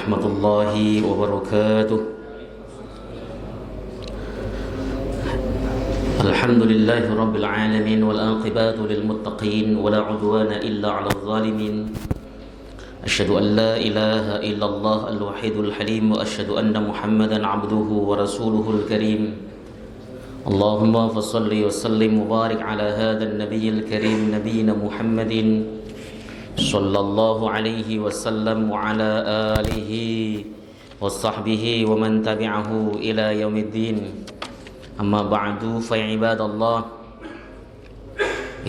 ورحمة الله وبركاته. الحمد لله رب العالمين والعاقبة للمتقين ولا عدوان إلا على الظالمين. أشهد أن لا إله إلا الله الوحيد الحليم وأشهد أن محمدا عبده ورسوله الكريم. اللهم فصل وسلم وبارك على هذا النبي الكريم نبينا محمد صلى الله عليه وسلم وعلى آله وصحبه ومن تبعه إلى يوم الدين. أما بعد فيا عباد الله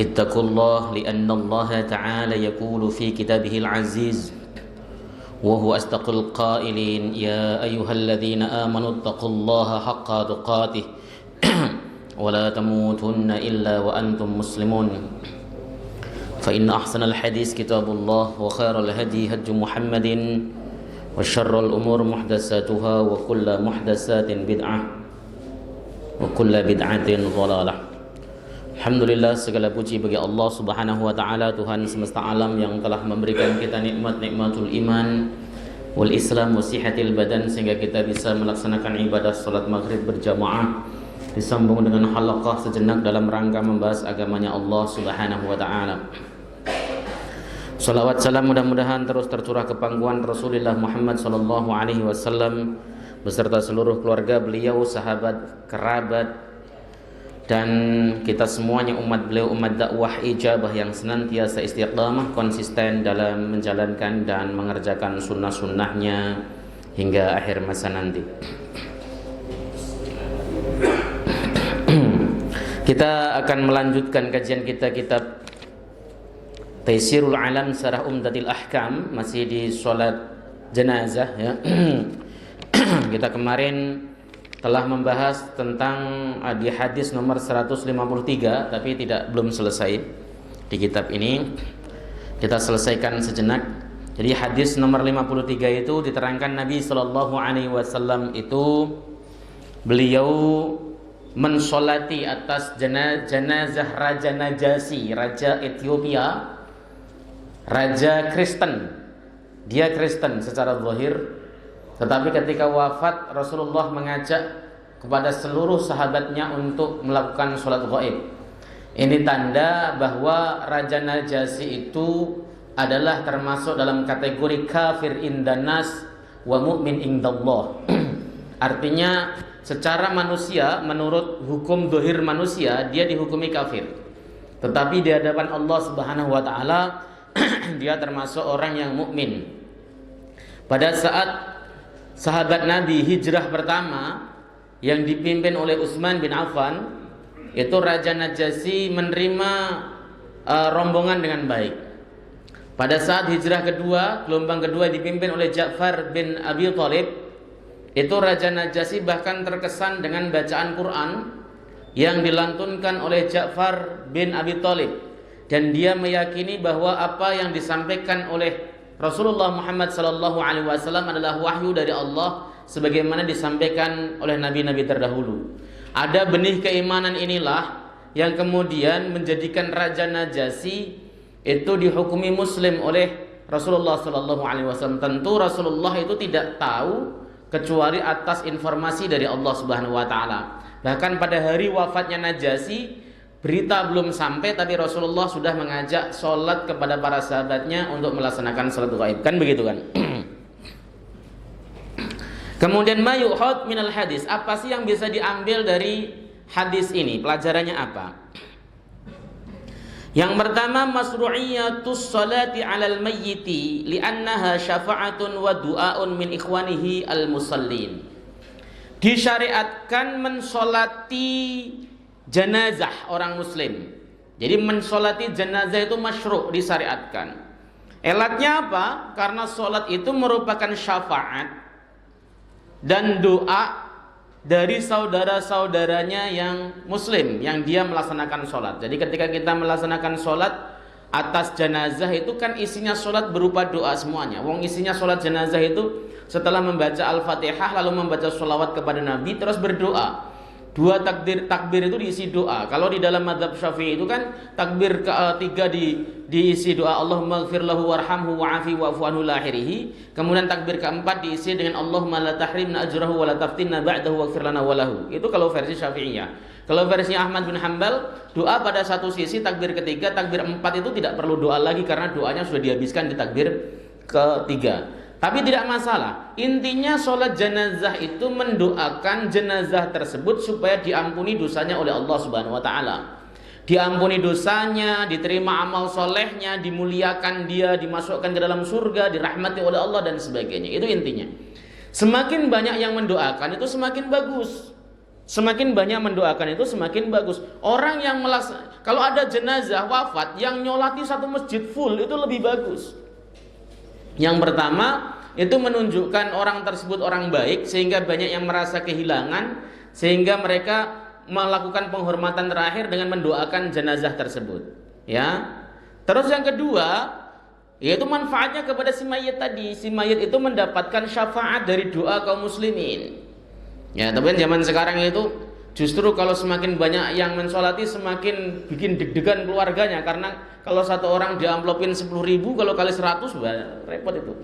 اتقوا الله لأن الله تعالى يقول في كتابه العزيز وهو أصدق القائلين يا أيها الذين آمنوا اتقوا الله حق تقاته ولا تموتن إلا وأنتم مسلمون. فإن أحسن الحديث كتاب الله وخير الهدي هدي محمد وشر الأمور محدثاتها وكل محدثات بدعة وكل بدعة ضلالة. Alhamdulillah, segala puji bagi Allah Subhanahu wa taala, Tuhan semesta alam yang telah memberikan kita nikmatul iman wal Islam wa sihatil badan sehingga kita bisa melaksanakan ibadah salat maghrib berjamaah disambung dengan halaqah sejenak dalam rangka membahas agamanya Allah Subhanahu wa taala. Salawat salam mudah-mudahan terus tercurah ke pangkuan Rasulullah Muhammad sallallahu alaihi wasallam beserta seluruh keluarga beliau, sahabat, kerabat dan kita semuanya umat beliau, umat dakwah ijabah yang senantiasa istiqamah konsisten dalam menjalankan dan mengerjakan sunnah-sunnahnya hingga akhir masa nanti. Kita akan melanjutkan kajian kita kitab Taisirul Alam Syarah Umdatil Ahkam, masih di sholat jenazah ya. Kita kemarin telah membahas tentang di hadis nomor 153 tapi belum selesai di kitab ini. Kita selesaikan sejenak. Jadi hadis nomor 53 itu diterangkan Nabi sallallahu alaihi wasallam itu beliau mensolati atas jenazah Raja Najasi, Raja Ethiopia, Raja Kristen. Dia Kristen secara zahir, tetapi ketika wafat Rasulullah mengajak kepada seluruh sahabatnya untuk melakukan sholat gaib. Ini tanda bahwa Raja Najasi itu adalah termasuk dalam kategori kafir indanas wa mu'min indallah. Artinya secara manusia, menurut hukum zahir manusia, dia dihukumi kafir. Tetapi di hadapan Allah Subhanahu wa taala dia termasuk orang yang mukmin. Pada saat sahabat Nabi hijrah pertama yang dipimpin oleh Utsman bin Affan, itu Raja Najasi menerima rombongan dengan baik. Pada saat hijrah kedua, gelombang kedua dipimpin oleh Ja'far bin Abi Thalib, itu Raja Najasi bahkan terkesan dengan bacaan Quran yang dilantunkan oleh Ja'far bin Abi Thalib, dan dia meyakini bahwa apa yang disampaikan oleh Rasulullah Muhammad sallallahu alaihi wasallam adalah wahyu dari Allah sebagaimana disampaikan oleh nabi-nabi terdahulu. Ada benih keimanan inilah yang kemudian menjadikan Raja Najasi itu dihukumi muslim oleh Rasulullah sallallahu alaihi wasallam. Tentu Rasulullah itu tidak tahu kecuali atas informasi dari Allah Subhanahu wa taala. Bahkan pada hari wafatnya Najasi, berita belum sampai tapi Rasulullah sudah mengajak sholat kepada para sahabatnya untuk melaksanakan sholat gaib. Kan begitu kan? Kemudian mayuhad minal hadis. Apa sih yang bisa diambil dari hadis ini? Pelajarannya apa? Yang pertama, masru'iyatus sholati 'alal mayyiti li'annaha syafa'atun wa du'aun min ikhwanihi al-musallin. Disyariatkan mensolati jenazah orang muslim. Jadi mensolati jenazah itu masyru', disyariatkan. Elatnya apa? Karena solat itu merupakan syafaat dan doa dari saudara-saudaranya yang muslim yang dia melaksanakan solat. Jadi ketika kita melaksanakan solat atas jenazah itu kan isinya solat berupa doa semuanya. Wong isinya solat jenazah itu setelah membaca Al-Fatihah lalu membaca sholawat kepada Nabi terus berdoa. Dua takbir itu diisi doa. Kalau di dalam mazhab Syafi'i itu kan takbir ketiga diisi doa Allahumma ighfir lahu warhamhu wa'afi wa'fu anhu ila akhirih. Kemudian takbir keempat diisi dengan Allahumma la tahrimna ajrahu wa la taftinna ba'dahu waghfir lana wa lahu. Itu kalau versi Syafi'iyah. Kalau versi Ahmad bin Hanbal, doa pada satu sisi takbir ketiga, takbir empat itu tidak perlu doa lagi karena doanya sudah dihabiskan di takbir ketiga. Tapi tidak masalah. Intinya sholat jenazah itu mendoakan jenazah tersebut supaya diampuni dosanya oleh Allah Subhanahu wa taala. Diampuni dosanya, diterima amal solehnya, dimuliakan dia, dimasukkan ke dalam surga, dirahmati oleh Allah dan sebagainya. Itu intinya. Semakin banyak yang mendoakan itu semakin bagus. Semakin banyak mendoakan itu semakin bagus. Orang yang kalau ada jenazah wafat yang nyolati satu masjid full itu lebih bagus. Yang pertama, itu menunjukkan orang tersebut orang baik sehingga banyak yang merasa kehilangan, sehingga mereka melakukan penghormatan terakhir dengan mendoakan jenazah tersebut. Ya. Terus yang kedua, yaitu manfaatnya kepada si mayit tadi. Si mayit itu mendapatkan syafaat dari doa kaum muslimin. Ya, tapi zaman sekarang itu justru kalau semakin banyak yang mensolati semakin bikin deg-degan keluarganya, karena kalau satu orang diamplopin 10.000, kalau kali 100 repot itu.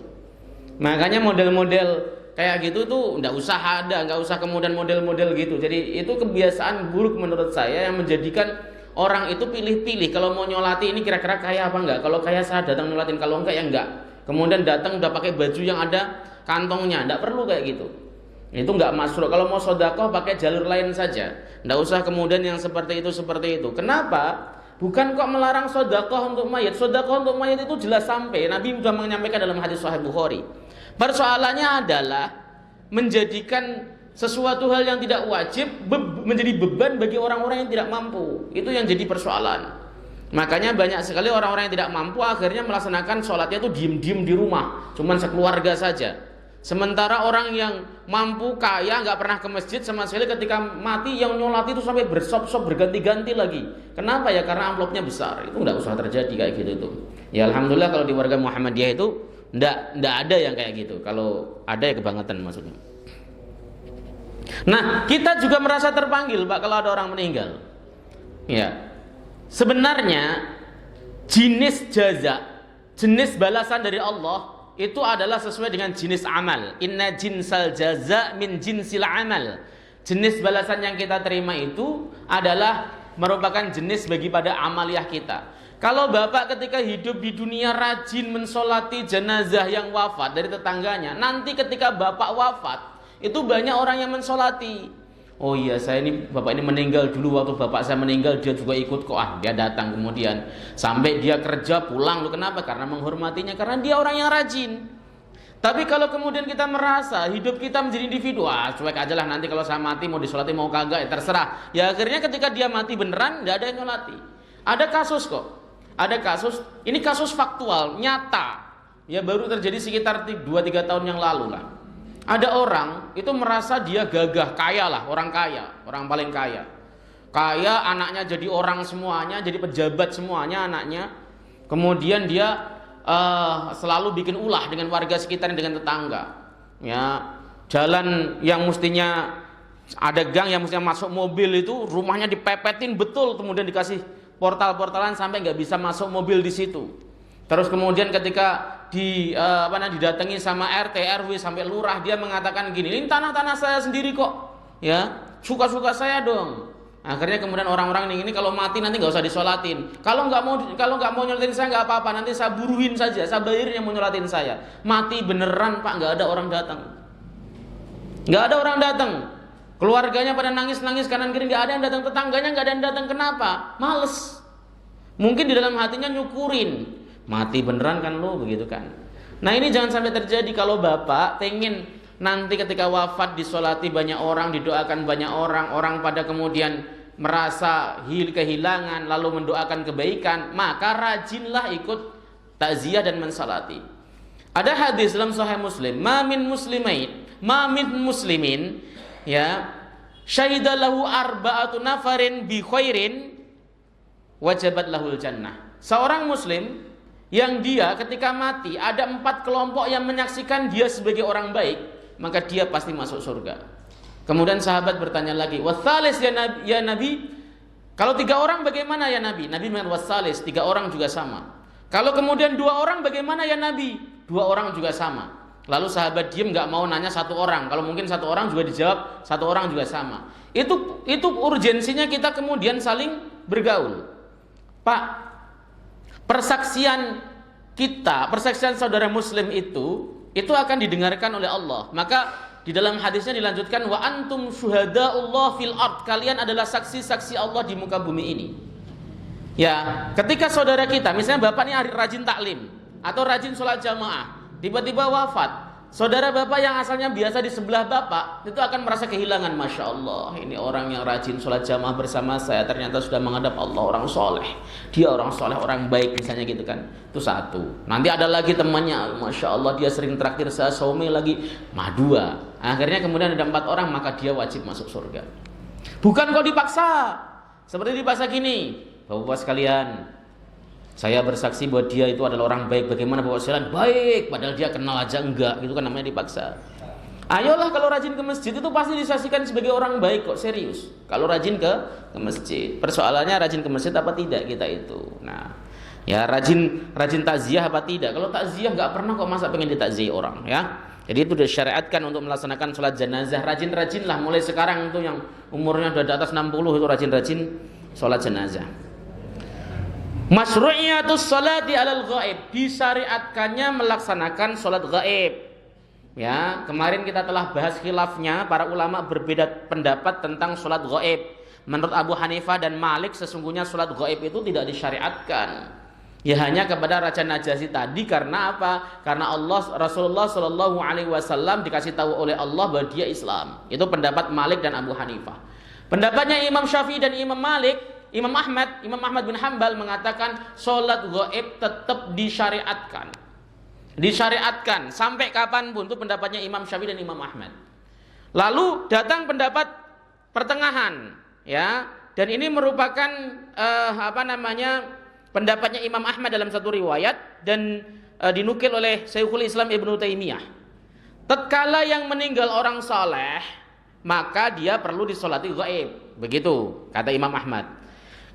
Makanya model-model kayak gitu tuh nggak usah ada, nggak usah kemudian model-model gitu. Jadi itu kebiasaan buruk menurut saya yang menjadikan orang itu pilih-pilih. Kalau mau nyolati ini kira-kira kaya apa enggak? Kalau kaya saya datang nyolatin, kalau enggak ya enggak. Kemudian datang udah pakai baju yang ada kantongnya, nggak perlu kayak gitu. Itu nggak masuk. Kalau mau sedekah pakai jalur lain saja. Nggak usah kemudian yang seperti itu. Kenapa? Bukan kok melarang sedekah untuk mayit. Sedekah untuk mayit itu jelas sampai. Nabi sudah menyampaikan dalam hadis Sahih Bukhari. Persoalannya adalah menjadikan sesuatu hal yang tidak wajib menjadi beban bagi orang-orang yang tidak mampu. Itu yang jadi persoalan. Makanya banyak sekali orang-orang yang tidak mampu akhirnya melaksanakan sholatnya itu diem-diem di rumah, cuman sekeluarga saja. Sementara orang yang mampu, kaya, nggak pernah ke masjid sama sekali, ketika mati yang nyolati itu sampai bersop-sop berganti-ganti lagi. Kenapa ya? Karena amplopnya besar. Itu nggak usah terjadi kayak gitu tuh. Ya alhamdulillah kalau di warga Muhammadiyah itu nggak ada yang kayak gitu. Kalau ada ya kebangetan maksudnya. Nah, kita juga merasa terpanggil Pak kalau ada orang meninggal. Ya. Sebenarnya jenis jaza, jenis balasan dari Allah itu adalah sesuai dengan jenis amal. Inna jinsal jaza min jinsil amal. Jenis balasan yang kita terima itu adalah merupakan jenis bagi pada amaliyah kita. Kalau bapak ketika hidup di dunia rajin mensolati jenazah yang wafat dari tetangganya, nanti ketika bapak wafat itu banyak orang yang mensolati. Oh iya, bapak ini meninggal dulu, waktu bapak saya meninggal dia juga ikut kok. Dia datang kemudian sampai dia kerja pulang. Lu kenapa? Karena menghormatinya, karena dia orang yang rajin. Tapi kalau kemudian kita merasa hidup kita menjadi individu, cuek aja lah, nanti kalau saya mati mau disolati mau kagak ya terserah. Ya akhirnya ketika dia mati beneran nggak ada yang nyolati. Ada kasus kok. Ada kasus, ini kasus faktual, nyata. Ya baru terjadi sekitar 2-3 tahun yang lalu lah. Ada orang itu merasa dia gagah, kaya lah, orang kaya, orang paling kaya. Kaya, anaknya jadi orang semuanya, jadi pejabat semuanya anaknya. Kemudian dia selalu bikin ulah dengan warga sekitar, dengan tetangga. Ya, jalan yang mestinya ada gang yang mestinya masuk mobil itu rumahnya dipepetin betul, kemudian dikasih portal-portalan sampai nggak bisa masuk mobil di situ. Terus kemudian ketika didatangi sama RT, RW sampai lurah, dia mengatakan gini, ini tanah-tanah saya sendiri kok, ya suka-suka saya dong. Akhirnya kemudian orang-orang ini kalau mati nanti nggak usah disolatin. Kalau nggak mau nyolatin saya nggak apa-apa, nanti saya buruhin saja, saya bayarin yang mau nyolatin saya. Mati beneran Pak, nggak ada orang datang, nggak ada orang datang. Keluarganya pada nangis-nangis kanan kiri, nggak ada yang datang, tetangganya nggak ada yang datang. Kenapa? Males. Mungkin di dalam hatinya nyukurin. Mati beneran kan lo, begitu kan. Nah ini jangan sampai terjadi. Kalau bapak pengen nanti ketika wafat disolati banyak orang, didoakan banyak orang, orang pada kemudian merasa kehilangan lalu mendoakan kebaikan, maka rajinlah ikut takziah dan mensolati. Ada hadis dalam Sahih Muslim, ma min muslimin ya syahidalahu arba'atu nafarin bi khairin wajabat lahul jannah. Seorang muslim yang dia ketika mati ada 4 kelompok yang menyaksikan dia sebagai orang baik, maka dia pasti masuk surga. Kemudian sahabat bertanya lagi, "Wasalis ya Nabi, kalau 3 orang bagaimana ya Nabi?" Nabi mengatakan wasalis, 3 orang juga sama. Kalau kemudian 2 orang bagaimana ya Nabi? 2 orang juga sama. Lalu sahabat diam, nggak mau nanya 1 orang. Kalau mungkin 1 orang juga dijawab 1 orang juga sama. Itu urgensinya kita kemudian saling bergaul. Pak, persaksian kita, persaksian saudara muslim itu akan didengarkan oleh Allah. Maka di dalam hadisnya dilanjutkan, wa antum syuhadaullah fil ard, kalian adalah saksi-saksi Allah di muka bumi ini. Ya, ketika saudara kita, misalnya bapak ini rajin taklim atau rajin sholat jamaah, tiba-tiba wafat, saudara bapak yang asalnya biasa di sebelah bapak itu akan merasa kehilangan. Masya Allah, ini orang yang rajin sholat jamaah bersama saya ternyata sudah menghadap Allah, orang soleh, dia orang soleh, orang baik misalnya gitu kan. Itu satu. Nanti ada lagi temannya, Masya Allah dia sering traktir saya somai lagi, dua. Akhirnya kemudian ada 4 orang, maka dia wajib masuk surga. Bukan kok dipaksa, seperti dipaksa gini, Bapak-bapak sekalian, saya bersaksi bahwa dia itu adalah orang baik. Bagaimana Bapak sekalian? Baik, padahal dia kenal aja enggak, gitu kan namanya dipaksa. Ayolah, kalau rajin ke masjid itu pasti disaksikan sebagai orang baik kok, serius. Kalau rajin ke masjid, persoalannya rajin ke masjid apa tidak kita itu. Nah, ya rajin takziah apa tidak? Kalau takziah nggak pernah kok, masa pengen ditakziah orang ya. Jadi itu disyariatkan untuk melaksanakan sholat jenazah. Rajin-rajinlah mulai sekarang, itu yang umurnya sudah di atas 60 itu rajin-rajin sholat jenazah. Masyru'iyatus sholati alal ghaib, disyariatkannya melaksanakan sholat ghaib. Ya, kemarin kita telah bahas khilafnya, para ulama berbeda pendapat tentang sholat ghaib. Menurut Abu Hanifah dan Malik, sesungguhnya sholat ghaib itu tidak disyariatkan. Ya hanya kepada Raja Najasyi tadi. Karena apa? Karena Rasulullah Shallallahu Alaihi Wasallam dikasih tahu oleh Allah bahwa dia Islam. Itu pendapat Malik dan Abu Hanifah. Pendapatnya Imam Syafi'i dan Imam Ahmad bin Hanbal mengatakan sholat ghaib tetap disyariatkan. Disyariatkan sampai kapanpun, itu pendapatnya Imam Syafi'i dan Imam Ahmad. Lalu datang pendapat pertengahan, ya, dan ini merupakan pendapatnya Imam Ahmad dalam satu riwayat dan dinukil oleh Syekhul Islam Ibnu Taimiyah. Tatkala yang meninggal orang saleh, maka dia perlu disolati ghaib. Begitu kata Imam Ahmad.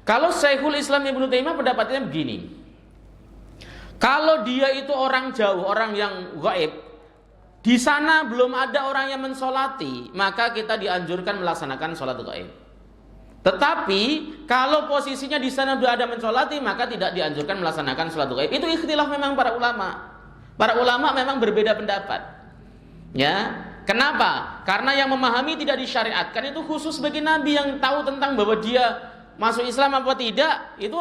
Kalau Syekhul Islam Ibnu Taimiyah pendapatnya begini. Kalau dia itu orang jauh, orang yang ghaib, di sana belum ada orang yang mensolati, maka kita dianjurkan melaksanakan sholat ghaib. Tetapi kalau posisinya di sana sudah ada mensolati, maka tidak dianjurkan melaksanakan sholat ghaib. Itu ikhtilaf memang para ulama. Para ulama memang berbeda pendapat. Ya, kenapa? Karena yang memahami tidak disyariatkan itu khusus bagi Nabi, yang tahu tentang bahwa dia masuk Islam apa tidak, itu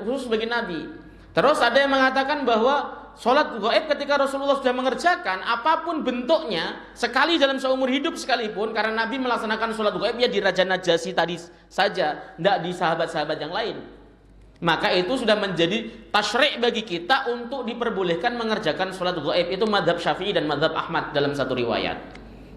khusus bagi Nabi. Terus ada yang mengatakan bahwa sholat ghaib ketika Rasulullah sudah mengerjakan, apapun bentuknya, sekali dalam seumur hidup sekalipun, karena Nabi melaksanakan sholat ghaib ya di Raja Najasyi tadi saja, tidak di sahabat-sahabat yang lain. Maka itu sudah menjadi tasyri' bagi kita untuk diperbolehkan mengerjakan sholat ghaib. Itu mazhab Syafi'i dan mazhab Ahmad dalam satu riwayat.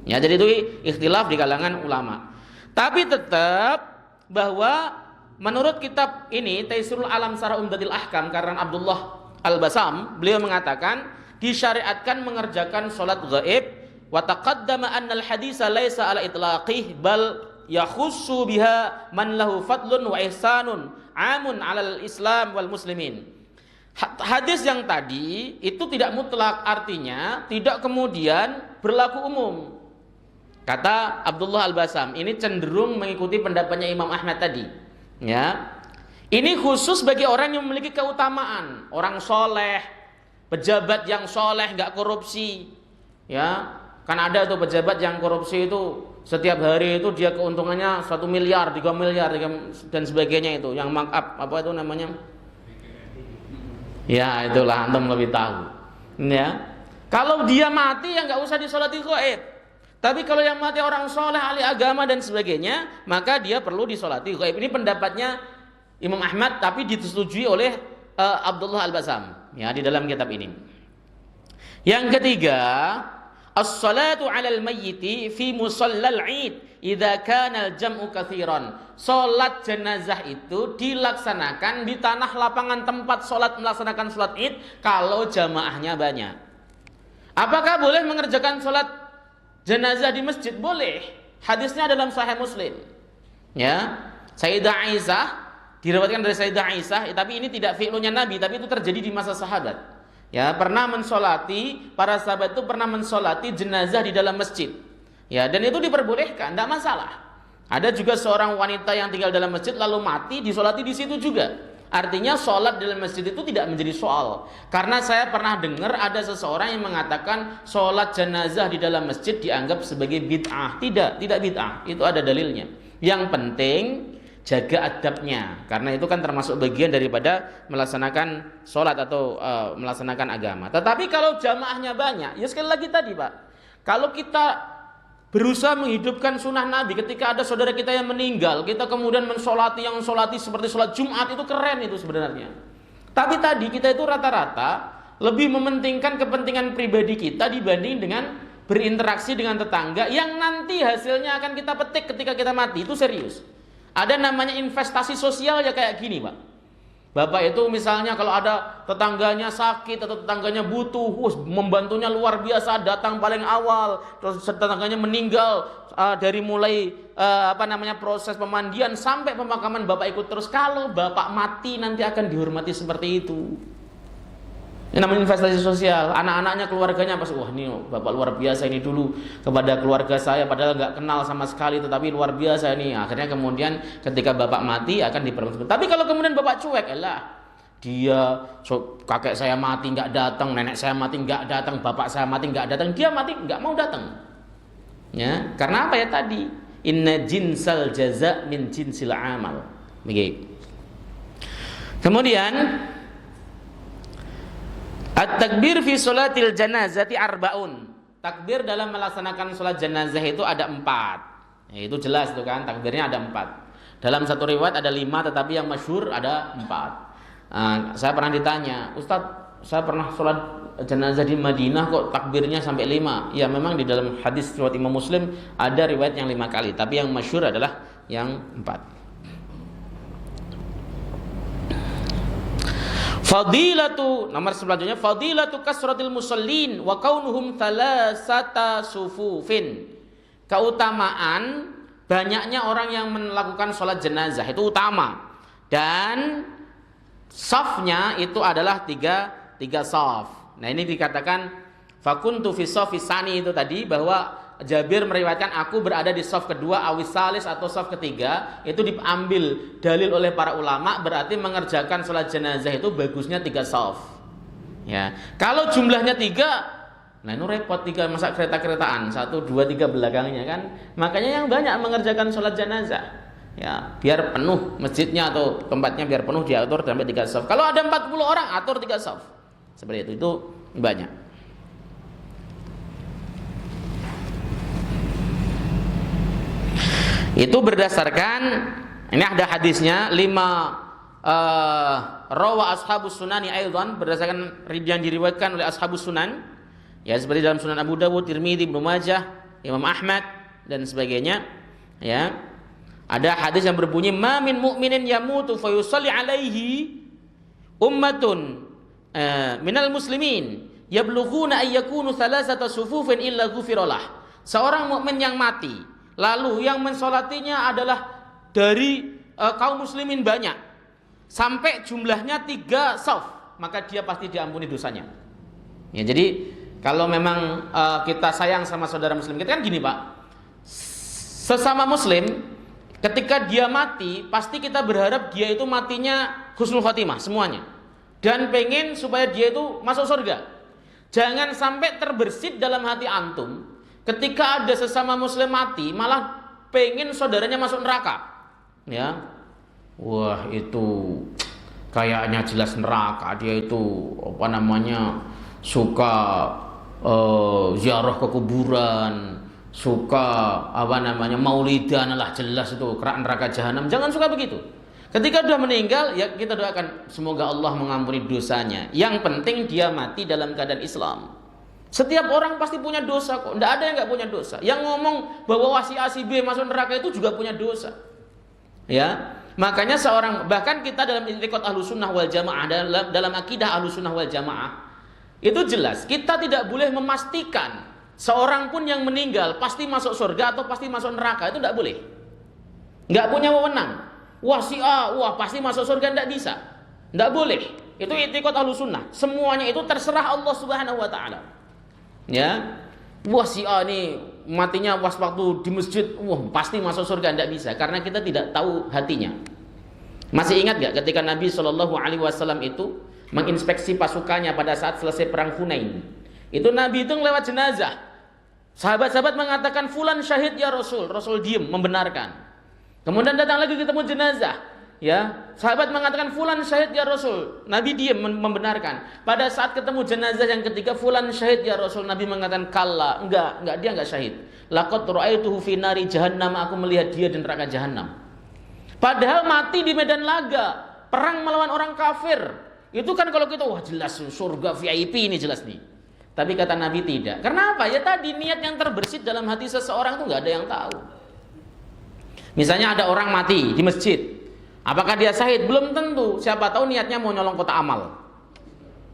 Ya, jadi itu ikhtilaf di kalangan ulama. Tapi tetap bahwa menurut kitab ini Taisirul Alam Syarah Umdatil Ahkam karang Abdullah Al-Basam, beliau mengatakan disyariatkan mengerjakan sholat ghaib. Wa taqaddama anna al-haditsa laisa ala itlaqih bal yakhussu biha man lahu fadlun wa ihsanun amun 'alal Islam wal muslimin. Hadis yang tadi itu tidak mutlak, artinya tidak kemudian berlaku umum. Kata Abdullah Al-Basam, ini cenderung mengikuti pendapatnya Imam Ahmad tadi. Ya. Ini khusus bagi orang yang memiliki keutamaan, orang soleh, pejabat yang soleh, nggak korupsi, ya. Kan ada tuh pejabat yang korupsi itu setiap hari itu dia keuntungannya 1 miliar, 3 miliar dan sebagainya itu, yang mark up apa itu namanya? Ya itulah, antum lebih tahu. Ya. Kalau dia mati ya nggak usah disolati ghaib. Tapi kalau yang mati orang soleh, ahli agama dan sebagainya, maka dia perlu disolati ghaib. Ini pendapatnya Imam Ahmad, tapi disetujui oleh Abdullah Al-Basam, ya, di dalam kitab ini. Yang ketiga, as-salatu 'alal mayyiti fi musallal 'id idza kana al-jam'u katsiran. Salat jenazah itu dilaksanakan di tanah lapangan tempat salat, melaksanakan salat Id kalau jamaahnya banyak. Apakah boleh mengerjakan salat jenazah di masjid? Boleh. Hadisnya dalam Sahih Muslim. Ya, Sayyidah Aisyah diriwayatkan dari Sayyidah Aisyah, tapi ini tidak fi'lunya Nabi, tapi itu terjadi di masa sahabat. Ya, pernah mensolati, para sahabat itu pernah mensolati jenazah di dalam masjid. Ya, dan itu diperbolehkan, tidak masalah. Ada juga seorang wanita yang tinggal dalam masjid lalu mati, disolati di situ juga. Artinya sholat dalam masjid itu tidak menjadi soal. Karena saya pernah dengar ada seseorang yang mengatakan sholat jenazah di dalam masjid dianggap sebagai bid'ah. Tidak bid'ah. Itu ada dalilnya. Yang penting jaga adabnya. Karena itu kan termasuk bagian daripada melaksanakan sholat atau melaksanakan agama. Tetapi kalau jamaahnya banyak, ya sekali lagi tadi Pak, kalau kita berusaha menghidupkan sunnah Nabi ketika ada saudara kita yang meninggal, kita kemudian mensolati seperti sholat Jumat, itu keren itu sebenarnya. Tapi tadi kita itu rata-rata lebih mementingkan kepentingan pribadi kita dibanding dengan berinteraksi dengan tetangga yang nanti hasilnya akan kita petik ketika kita mati. Itu serius. Ada namanya investasi sosial ya kayak gini Pak. Bapak itu misalnya kalau ada tetangganya sakit atau tetangganya butuh, membantunya luar biasa, datang paling awal. Terus tetangganya meninggal, dari mulai proses pemandian sampai pemakaman Bapak ikut terus. Kalau Bapak mati nanti akan dihormati seperti itu. Ini namanya investasi sosial. Anak-anaknya, keluarganya pas, wah ini Bapak luar biasa ini dulu kepada keluarga saya, padahal nggak kenal sama sekali, tetapi luar biasa ini. Akhirnya kemudian ketika Bapak mati akan diperlakukan. Tapi kalau kemudian Bapak cuek, dia kakek saya mati nggak datang, nenek saya mati nggak datang, bapak saya mati nggak datang, dia mati nggak mau datang. Ya, karena apa ya tadi? Inna jinsal jaza min jinsil amal. Begitu. Kemudian at-takbir fi sholatil janazati arba'un. Takbir dalam melaksanakan sholat jenazah itu ada 4. Ya, itu jelas itu kan, takbirnya ada 4. Dalam satu riwayat ada 5, tetapi yang masyhur ada 4. Saya pernah ditanya, Ustadz, saya pernah sholat jenazah di Madinah kok takbirnya sampai 5. Ya memang di dalam hadis riwayat Imam Muslim ada riwayat yang 5 kali, tapi yang masyhur adalah yang 4. Fadilatu, nomor selanjutnya, fadilatu kasratil musallin wa kaunuhum thalathata sufufin. Keutamaan banyaknya orang yang melakukan sholat jenazah itu utama, dan safnya itu adalah tiga saf. Nah ini dikatakan fakuntu fi safi sani, itu tadi bahwa Jabir meriwayatkan aku berada di saf kedua awis salis atau saf ketiga. Itu diambil dalil oleh para ulama, berarti mengerjakan sholat jenazah itu bagusnya 3 saf. Ya, kalau jumlahnya 3, nah itu repot 3 masa kereta-keretaan 1, 2, 3 belakangnya kan. Makanya yang banyak mengerjakan sholat jenazah, ya biar penuh masjidnya atau tempatnya biar penuh, diatur sampai 3 saf. Kalau ada 40 orang atur 3 saf. Seperti itu banyak. Itu berdasarkan, ini ada hadisnya 5 rawa ashabus sunani aidan, berdasarkan yang diriwayatkan oleh ashabus sunan, ya seperti dalam Sunan Abu Dawud, Tirmidzi, Ibnu Majah, Imam Ahmad dan sebagainya. Ya, ada hadis yang berbunyi ma min mu'minin yamutu fa yusalli alaihi ummatun minal muslimin yablughuna ay yakunu thalathata sufufin illa ghufiralah. Seorang mukmin yang mati lalu yang mensolatinya adalah dari kaum muslimin banyak sampai jumlahnya 3 saf, maka dia pasti diampuni dosanya. Ya, jadi kalau memang kita sayang sama saudara muslim kita kan gini Pak, sesama muslim ketika dia mati pasti kita berharap dia itu matinya husnul khotimah semuanya, dan pengen supaya dia itu masuk surga. Jangan sampai terbersit dalam hati antum ketika ada sesama muslim mati malah pengen saudaranya masuk neraka. Ya, wah itu kayaknya jelas neraka, dia itu suka ziarah ke kuburan, suka maulidan, lah jelas itu kerak neraka jahanam. Jangan suka begitu. Ketika sudah meninggal ya kita doakan semoga Allah mengampuni dosanya. Yang penting dia mati dalam keadaan Islam. Setiap orang pasti punya dosa kok. Tidak ada yang nggak punya dosa. Yang ngomong bahwa si A si B masuk neraka itu juga punya dosa. Ya, makanya bahkan kita dalam i'tiqad Ahlussunnah wal Jamaah, dalam akidah Ahlussunnah wal Jamaah itu jelas kita tidak boleh memastikan seorang pun yang meninggal pasti masuk surga atau pasti masuk neraka, itu tidak boleh. Nggak punya wewenang. Wah si A, wah pasti masuk surga, tidak bisa. Tidak boleh. Itu i'tiqad Ahlussunnah. Semuanya itu terserah Allah Subhanahu wa taala. Ya. Wah si A ini matinya pas waktu di masjid, wah pasti masuk surga, tidak bisa karena kita tidak tahu hatinya. Masih ingat gak ketika Nabi Shallallahu Alaihi Wasallam itu menginspeksi pasukannya pada saat selesai perang Hunain? Itu Nabi itu lewat jenazah. Sahabat-sahabat mengatakan fulan syahid ya Rasul. Rasul diem membenarkan. Kemudian datang lagi ketemu jenazah. Ya, sahabat mengatakan fulan syahid ya Rasul. Nabi diem membenarkan. Pada saat ketemu jenazah yang ketiga fulan syahid ya Rasul, Nabi mengatakan kalla, enggak dia enggak syahid. Laqad ra'aituhu fi nari jahannam, aku melihat dia di neraka jahanam. Padahal mati di medan laga, perang melawan orang kafir. Itu kan kalau kita wah jelas surga VIP ini jelas nih. Tapi kata Nabi tidak. Karena apa? Ya tadi niat yang terbersit dalam hati seseorang itu nggak ada yang tahu. Misalnya ada orang mati di masjid, apakah dia syahid? Belum tentu. Siapa tahu niatnya mau nyolong kotak amal.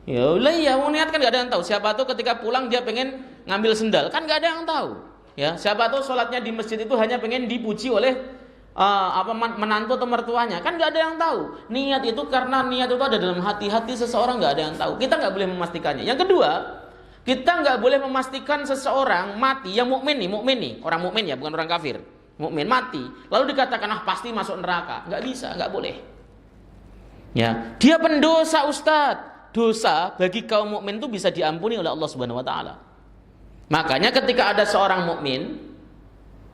Ya ulah ya, mau niat kan nggak ada yang tahu. Siapa tahu ketika pulang dia pengen ngambil sendal, kan nggak ada yang tahu. Ya, siapa tahu sholatnya di masjid itu hanya pengen dipuji oleh menantu atau mertuanya, kan nggak ada yang tahu. Niat itu karena niat itu ada dalam hati seseorang, nggak ada yang tahu. Kita nggak boleh memastikannya. Yang kedua, kita nggak boleh memastikan seseorang mati yang mukmin nih, orang mukmin ya, bukan orang kafir. Mukmin mati, lalu dikatakan pasti masuk neraka, nggak bisa, nggak boleh. Ya, dia pendosa Ustadz. Dosa bagi kaum mukmin itu bisa diampuni oleh Allah Subhanahu Wa Taala. Makanya ketika ada seorang mukmin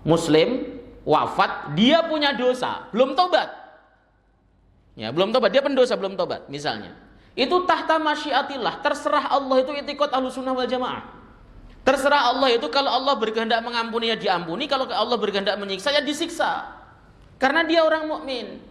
Muslim wafat, dia punya dosa, belum tobat. Ya, belum tobat, dia pendosa belum tobat misalnya. Itu tahta masyiatillah, terserah Allah, itu i'tiqad Ahlussunnah wal Jamaah. Terserah Allah itu, kalau Allah berkehendak mengampuni ya diampuni, kalau Allah berkehendak menyiksa ya disiksa. Karena dia orang mukmin.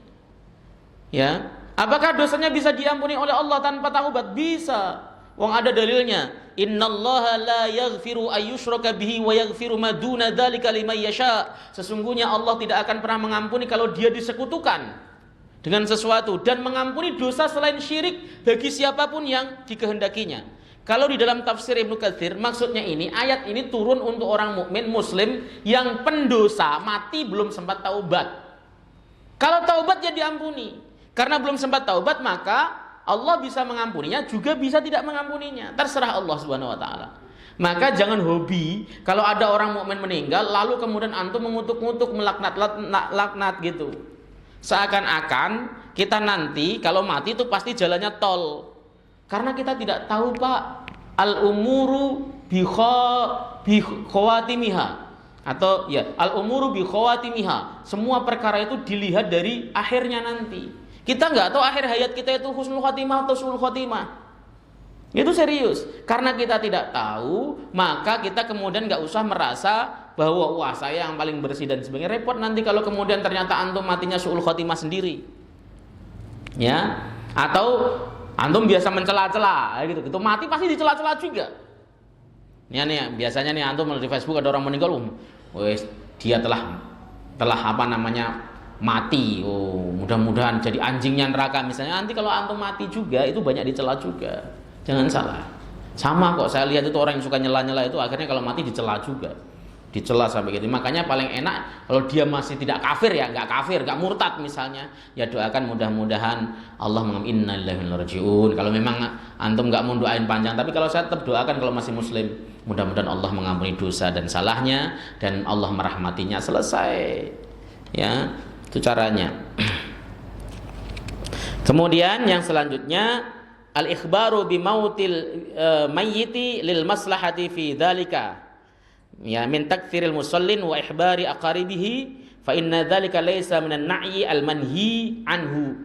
Ya, apakah dosanya bisa diampuni oleh Allah tanpa taubat? Bisa. Wong ada dalilnya. Innallaha la yaghfiru ayyushraka bihi wa yaghfiru ma duna dzalika liman yasha. Sesungguhnya Allah tidak akan pernah mengampuni kalau dia disekutukan dengan sesuatu, dan mengampuni dosa selain syirik bagi siapapun yang dikehendakinya. Kalau di dalam tafsir Ibnu Katsir, maksudnya ini ayat ini turun untuk orang mukmin muslim yang pendosa mati belum sempat taubat. Kalau taubat ya diampuni. Karena belum sempat taubat maka Allah bisa mengampuninya, juga bisa tidak mengampuninya. Terserah Allah Subhanahu Wa Taala. Maka jangan hobi kalau ada orang mukmin meninggal lalu kemudian antum mengutuk-ngutuk, melaknat gitu. Seakan-akan kita nanti kalau mati itu pasti jalannya tol. Karena kita tidak tahu Pak. Al-umuru bi khawatimiha, atau ya al-umuru bi khawatimiha. Semua perkara itu dilihat dari akhirnya nanti. Kita nggak tahu akhir hayat kita itu husnul khotimah atau su'ul khotimah. Itu serius. Karena kita tidak tahu, maka kita kemudian nggak usah merasa bahwa wah saya yang paling bersih dan sebagainya. Repot nanti kalau kemudian ternyata antum matinya su'ul khotimah sendiri. Ya, atau antum biasa mencela-cela gitu. Itu mati pasti dicela-cela juga. Nih biasanya nih antum di Facebook ada orang meninggal, wes dia telah apa namanya mati, mudah-mudahan jadi anjingnya neraka misalnya. Nanti kalau antum mati juga itu banyak dicela juga. Jangan salah. Sama kok, saya lihat itu orang yang suka nyela-nyela itu akhirnya kalau mati dicela juga. Dicela sampai gitu. Makanya paling enak kalau dia masih tidak kafir ya, enggak kafir, enggak murtad misalnya, ya doakan mudah-mudahan Allah innalillahi wa inna ilaihi raji'un. Kalau memang antum enggak mau doain panjang, tapi kalau saya tetap doakan kalau masih muslim, mudah-mudahan Allah mengampuni dosa dan salahnya dan Allah merahmatinya, selesai. Ya. Itu caranya. Kemudian yang selanjutnya al-ikhbaru bi mautil mayyiti lil maslahati fi dzalika. Ya, min taktsiril musallin wa ihbari aqaribihi fa inna dzalika laisa minan na'yi al-manhi anhu.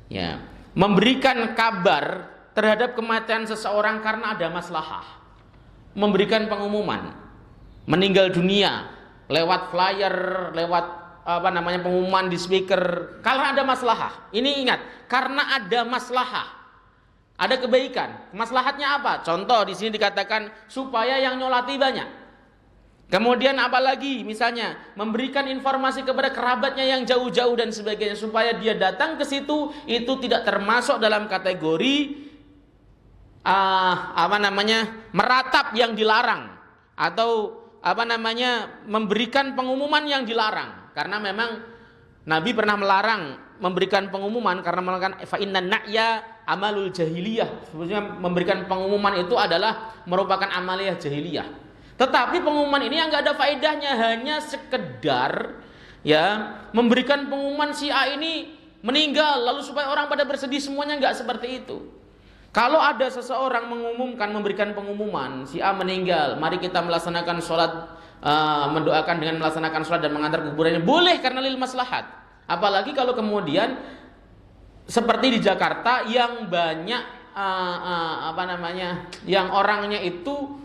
Ya, memberikan kabar terhadap kematian seseorang karena ada maslahah. Memberikan pengumuman meninggal dunia lewat flyer, lewat pengumuman di speaker, karena ada maslahah. Ini ingat, karena ada maslahah, ada kebaikan. Maslahatnya apa? Contoh di sini dikatakan supaya yang nyolati banyak. Kemudian apalagi misalnya memberikan informasi kepada kerabatnya yang jauh-jauh dan sebagainya supaya dia datang ke situ, itu tidak termasuk dalam kategori meratap yang dilarang. atau memberikan pengumuman yang dilarang. Karena memang Nabi pernah melarang memberikan pengumuman karena melakukan fa innan na'ya amalul jahiliyah. Sebenarnya memberikan pengumuman itu adalah merupakan amaliyah jahiliyah. Tetapi pengumuman ini yang enggak ada faedahnya, hanya sekedar memberikan pengumuman si A ini meninggal lalu supaya orang pada bersedih semuanya, enggak seperti itu. Kalau ada seseorang memberikan pengumuman si A meninggal, mari kita melaksanakan sholat, mendoakan dengan melaksanakan sholat dan mengantar kuburannya, boleh karena lil maslahat. Apalagi kalau kemudian seperti di Jakarta yang banyak yang orangnya itu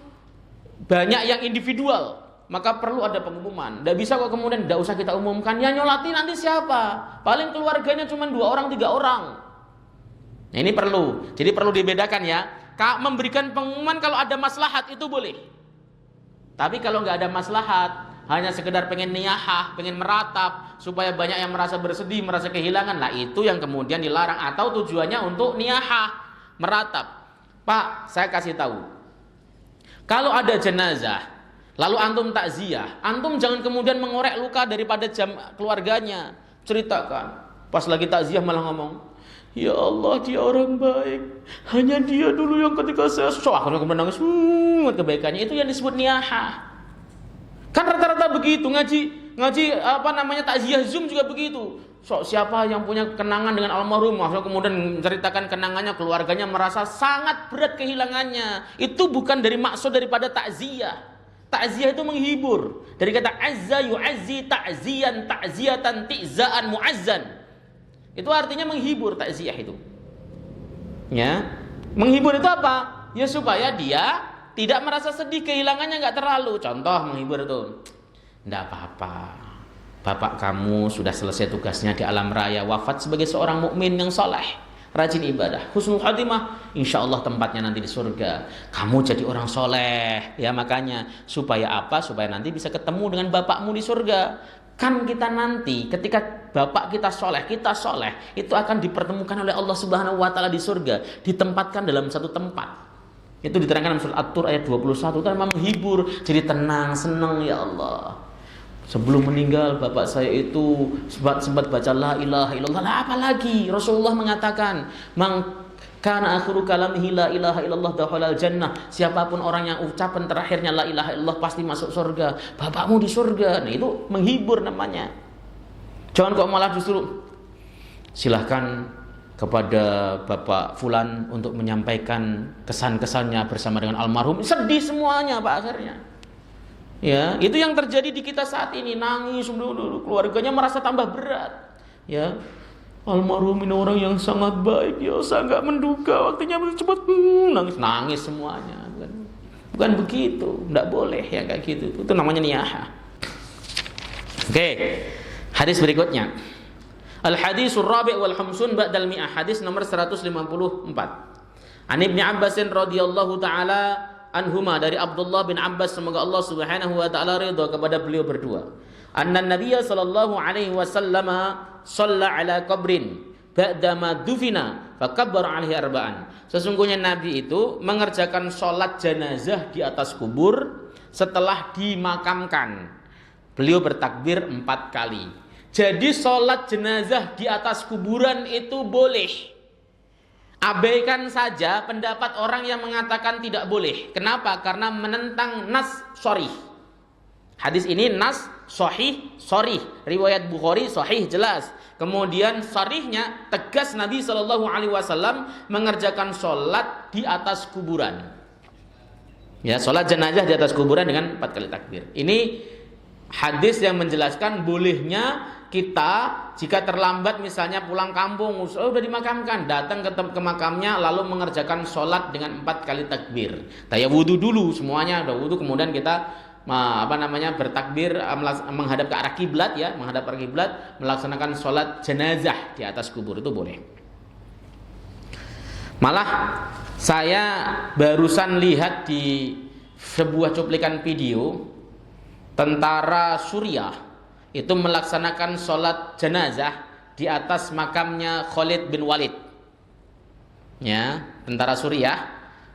banyak yang individual, maka perlu ada pengumuman. Tidak bisa kok kemudian tidak usah kita umumkan, ya nyolati nanti siapa? Paling keluarganya cuma 2 orang 3 orang. Nah, ini perlu. Jadi perlu dibedakan ya. Memberikan pengumuman kalau ada maslahat itu boleh. Tapi kalau nggak ada maslahat, hanya sekedar pengen niyahah, pengen meratap supaya banyak yang merasa bersedih, merasa kehilangan, lah itu yang kemudian dilarang. Atau tujuannya untuk niyahah, meratap. Pak, saya kasih tahu. Kalau ada jenazah, lalu antum takziah, antum jangan kemudian mengorek luka daripada keluarganya. Ceritakan. Pas lagi takziah malah ngomong, ya Allah, dia orang baik. Hanya dia dulu yang ketika saya akhirnya kemudian nangis, kebaikannya. Itu yang disebut niyahah. Kan rata-rata begitu ngaji takziah Zoom juga begitu. Siapa yang punya kenangan dengan almarhum, maksudnya kemudian menceritakan kenangannya, keluarganya merasa sangat berat kehilangannya. Itu bukan dari maksud daripada takziah. Takziah itu menghibur. Dari kata azza yu'azzi ta'ziyan ta'ziyatan ti'zaan mu'azzan. Itu artinya menghibur takziah itu. Ya. Menghibur itu apa? Ya supaya dia tidak merasa sedih, kehilangannya enggak terlalu. Contoh menghibur itu. Enggak apa-apa. Bapak kamu sudah selesai tugasnya di alam raya, wafat sebagai seorang mukmin yang soleh, rajin ibadah, husnul khatimah, insya Allah tempatnya nanti di surga. Kamu jadi orang soleh, ya makanya supaya apa? Supaya nanti bisa ketemu dengan bapakmu di surga. Kan kita nanti ketika bapak kita soleh itu akan dipertemukan oleh Allah Subhanahu Wa Taala di surga, ditempatkan dalam satu tempat. Itu diterangkan dalam surat At-Tur ayat 21. Itu memang menghibur, jadi tenang, senang, ya Allah. Sebelum meninggal bapak saya itu sempat baca la ilaha illallah. Lah apalagi Rasulullah mengatakan, "Man kana akhiru kalamihi la ilaha illallah dakhalal jannah." Siapapun orang yang ucapan terakhirnya la ilaha illallah pasti masuk surga. Bapakmu di surga. Nah, itu menghibur namanya. Jangan kok malah justru silahkan kepada Bapak Fulan untuk menyampaikan kesan-kesannya bersama dengan almarhum. Sedih semuanya Pak akhirnya. Ya, itu yang terjadi di kita saat ini, nangis dulu, keluarganya merasa tambah berat. Ya, almarhum ini orang yang sangat baik, ya saya nggak menduga waktunya cepat nangis semuanya. Bukan begitu, nggak boleh ya kayak gitu. Itu namanya niyahah. Oke, hadis berikutnya. Al-hadisul rabi' wal khamsun ba'dal mi'ah, hadis nomor 154. An Ibnu Abbas radhiyallahu taala anhuma, dari Abdullah bin Abbas, semoga Allah Subhanahu wa taala ridha kepada beliau berdua. Anna Nabiyya sallallahu alaihi wasallam shalla ala qabrin ba'da ma dufina fakabbara alaihi arba'an. Sesungguhnya Nabi itu mengerjakan sholat jenazah di atas kubur setelah dimakamkan. Beliau bertakbir 4 kali. Jadi sholat jenazah di atas kuburan itu boleh. Abaikan saja pendapat orang yang mengatakan tidak boleh. Kenapa? Karena menentang nas sharih. Hadis ini nas sahih sharih. Riwayat Bukhari sahih jelas. Kemudian sharihnya tegas, Nabi SAW mengerjakan sholat di atas kuburan. Ya, sholat jenazah di atas kuburan dengan 4 kali takbir. Ini hadis yang menjelaskan bolehnya kita jika terlambat misalnya pulang kampung, sudah dimakamkan, datang ke makamnya lalu mengerjakan sholat dengan 4 kali takbir. Taya wudu dulu, semuanya udah wudu, kemudian kita bertakbir menghadap ke arah kiblat, ya, menghadap ke arah kiblat, melaksanakan sholat jenazah di atas kubur, itu boleh. Malah saya barusan lihat di sebuah cuplikan video, tentara Suriah itu melaksanakan sholat jenazah di atas makamnya Khalid bin Walid. Ya, tentara Suriah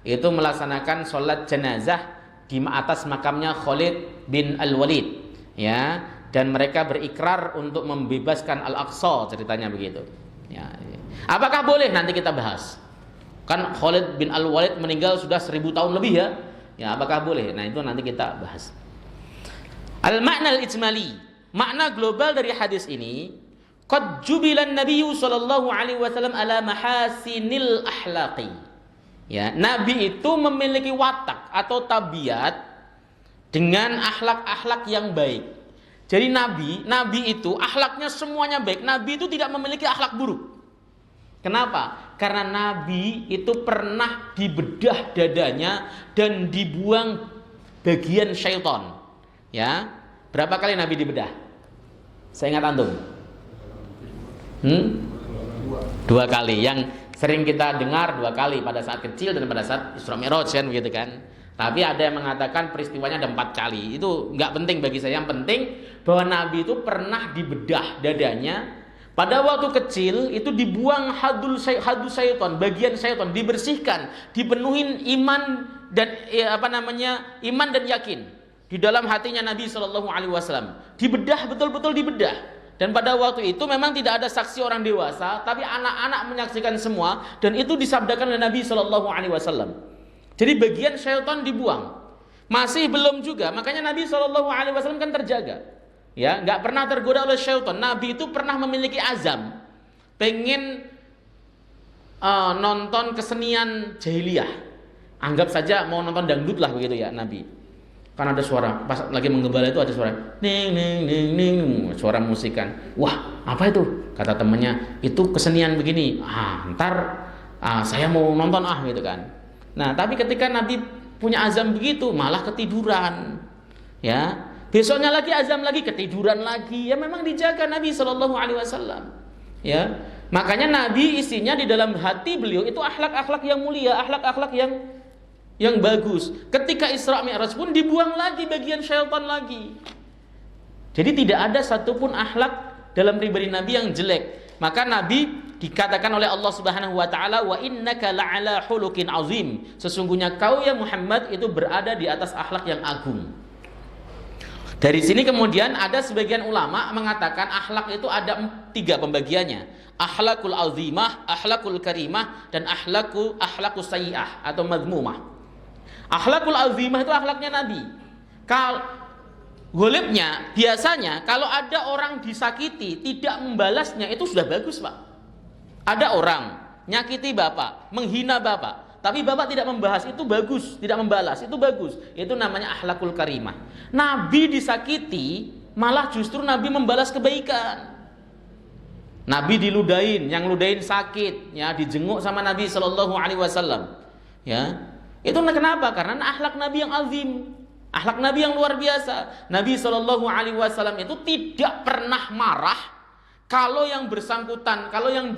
itu melaksanakan sholat jenazah di atas makamnya Khalid bin Al-Walid, ya, dan mereka berikrar untuk membebaskan Al-Aqsa, ceritanya begitu. Ya. Apakah boleh? Nanti kita bahas. Kan Khalid bin Al-Walid meninggal sudah 1000 tahun lebih ya. Ya, apakah boleh? Nah, itu nanti kita bahas. Al-makna al-ijmali, makna global dari hadis ini, qad jubilan nabiyyu sallallahu alaihi wasallam ala mahasinil akhlaqi. Ya, Nabi itu memiliki watak atau tabiat dengan akhlak-akhlak yang baik. Jadi Nabi itu akhlaknya semuanya baik. Nabi itu tidak memiliki akhlak buruk. Kenapa? Karena Nabi itu pernah dibedah dadanya dan dibuang bagian syaitan. Ya, berapa kali Nabi dibedah? Saya ingat antum. 2 kali. Yang sering kita dengar 2 kali, pada saat kecil dan pada saat Isra Mi'raj kan begitu kan. Tapi ada yang mengatakan peristiwanya ada 4 kali. Itu nggak penting bagi saya. Yang penting bahwa Nabi itu pernah dibedah dadanya. Pada waktu kecil itu dibuang hadu syaitan, bagian syaitan, dibersihkan, dipenuhin iman dan iman dan yakin di dalam hatinya Nabi Shallallahu Alaihi Wasallam. Dibedah, betul-betul dibedah. Dan pada waktu itu memang tidak ada saksi orang dewasa, tapi anak-anak menyaksikan semua, dan itu disabdakan oleh Nabi Shallallahu Alaihi Wasallam. Jadi bagian syaitan dibuang. Masih belum juga, makanya Nabi Shallallahu Alaihi Wasallam kan terjaga. Ya, nggak pernah tergoda oleh syaitan. Nabi itu pernah memiliki azam, pengen nonton kesenian jahiliyah. Anggap saja mau nonton dangdut lah begitu ya Nabi. Kan ada suara, pas lagi menggembala itu ada suara ning ning ning ning, suara musikan. Wah, apa itu? Kata temannya, itu kesenian begini. Ntar saya mau nonton gitu kan. Nah, tapi ketika Nabi punya azam begitu, malah ketiduran. Ya. Besoknya lagi azam lagi, ketiduran lagi. Ya memang dijaga Nabi Shallallahu Alaihi Wasallam. Ya, makanya Nabi isinya di dalam hati beliau itu akhlak-akhlak yang mulia, akhlak-akhlak yang bagus. Ketika Isra Mi'raj pun dibuang lagi bagian syaitan lagi. Jadi tidak ada satupun akhlak dalam pribadi Nabi yang jelek. Maka Nabi dikatakan oleh Allah Subhanahu Wa Taala, wa innaka la'ala khuluqin azim. Sesungguhnya kau ya Muhammad itu berada di atas akhlak yang agung. Dari sini kemudian ada sebagian ulama mengatakan akhlak itu ada 3 pembagiannya. Akhlakul azimah, akhlakul karimah, dan akhlakus sayyi'ah atau madmumah. Akhlakul azimah itu akhlaknya Nabi. Golibnya biasanya kalau ada orang disakiti tidak membalasnya itu sudah bagus, Pak. Ada orang nyakiti bapak, menghina bapak, tapi bapak tidak membahas, itu bagus. Tidak membalas, itu bagus. Itu namanya akhlakul karimah. Nabi disakiti, malah justru Nabi membalas kebaikan. Nabi diludahin, yang ludahin sakit, ya, dijenguk sama Nabi Shallallahu Alaihi Wasallam. Ya, itu kenapa? Karena akhlak Nabi yang azim, akhlak Nabi yang luar biasa. Nabi Shallallahu Alaihi Wasallam itu tidak pernah marah kalau yang bersangkutan, kalau yang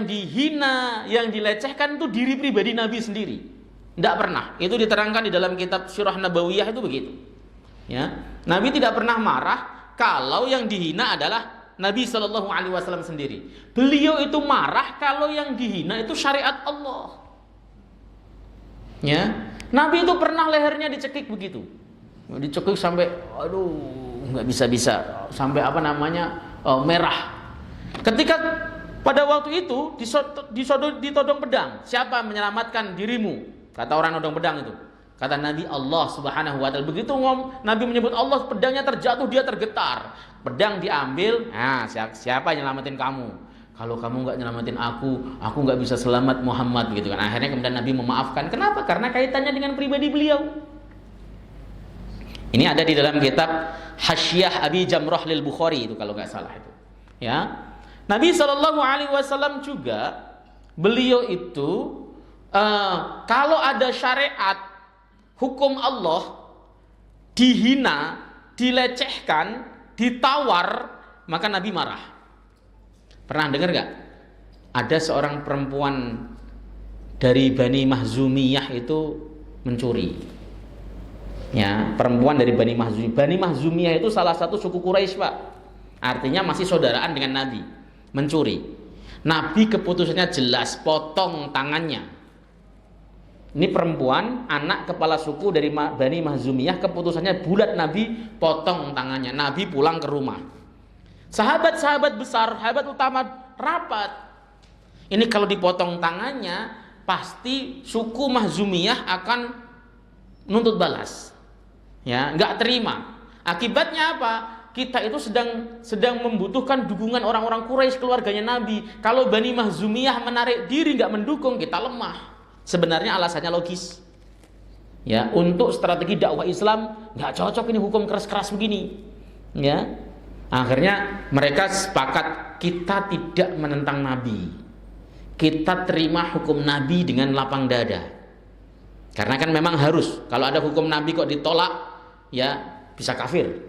dihina, yang dilecehkan itu diri pribadi Nabi sendiri. Tidak pernah. Itu diterangkan di dalam kitab Sirah Nabawiyah itu begitu. Ya, Nabi tidak pernah marah kalau yang dihina adalah Nabi Shallallahu Alaihi Wasallam sendiri. Beliau itu marah kalau yang dihina itu syariat Allah. Ya, Nabi itu pernah lehernya dicekik begitu, dicekik sampai, nggak bisa, sampai merah. Ketika pada waktu itu ditodong pedang, siapa menyelamatkan dirimu? Kata orang nodong pedang itu. Kata Nabi, Allah Subhanahu Wa Taala. Begitu Nabi menyebut Allah, pedangnya terjatuh, dia tergetar. Pedang diambil. Nah, siapa yang nyelamatin kamu? Kalau kamu nggak nyelamatin aku nggak bisa selamat Muhammad gitu kan. Akhirnya kemudian Nabi memaafkan. Kenapa? Karena kaitannya dengan pribadi beliau. Ini ada di dalam kitab Hasyiah Abi Jamrah lil Bukhari itu kalau nggak salah itu. Ya. Nabi Shallallahu Alaihi Wasallam juga beliau itu kalau ada syariat hukum Allah dihina, dilecehkan, ditawar, maka Nabi marah. Pernah dengar gak? Ada seorang perempuan dari Bani Mahzumiyah itu mencuri. Ya, perempuan dari Bani Mahzumiyah. Bani Mahzumiyah itu salah satu suku Quraisy, Pak. Artinya masih saudaraan dengan Nabi. Mencuri. Nabi keputusannya jelas, potong tangannya. Ini perempuan, anak kepala suku dari Bani Mahzumiyah, keputusannya bulat, Nabi potong tangannya. Nabi pulang ke rumah. Sahabat-sahabat besar, sahabat utama rapat. Ini kalau dipotong tangannya, pasti suku Mahzumiyah akan nuntut balas. Ya, nggak terima. Akibatnya apa? Kita itu sedang membutuhkan dukungan orang-orang Quraisy, keluarganya Nabi. Kalau Bani Mahzumiyah menarik diri, nggak mendukung, kita lemah. Sebenarnya alasannya logis. Ya, untuk strategi dakwah Islam nggak cocok ini hukum keras-keras begini. Ya, akhirnya mereka sepakat kita tidak menentang Nabi. Kita terima hukum Nabi dengan lapang dada. Karena kan memang harus. Kalau ada hukum Nabi kok ditolak, ya bisa kafir.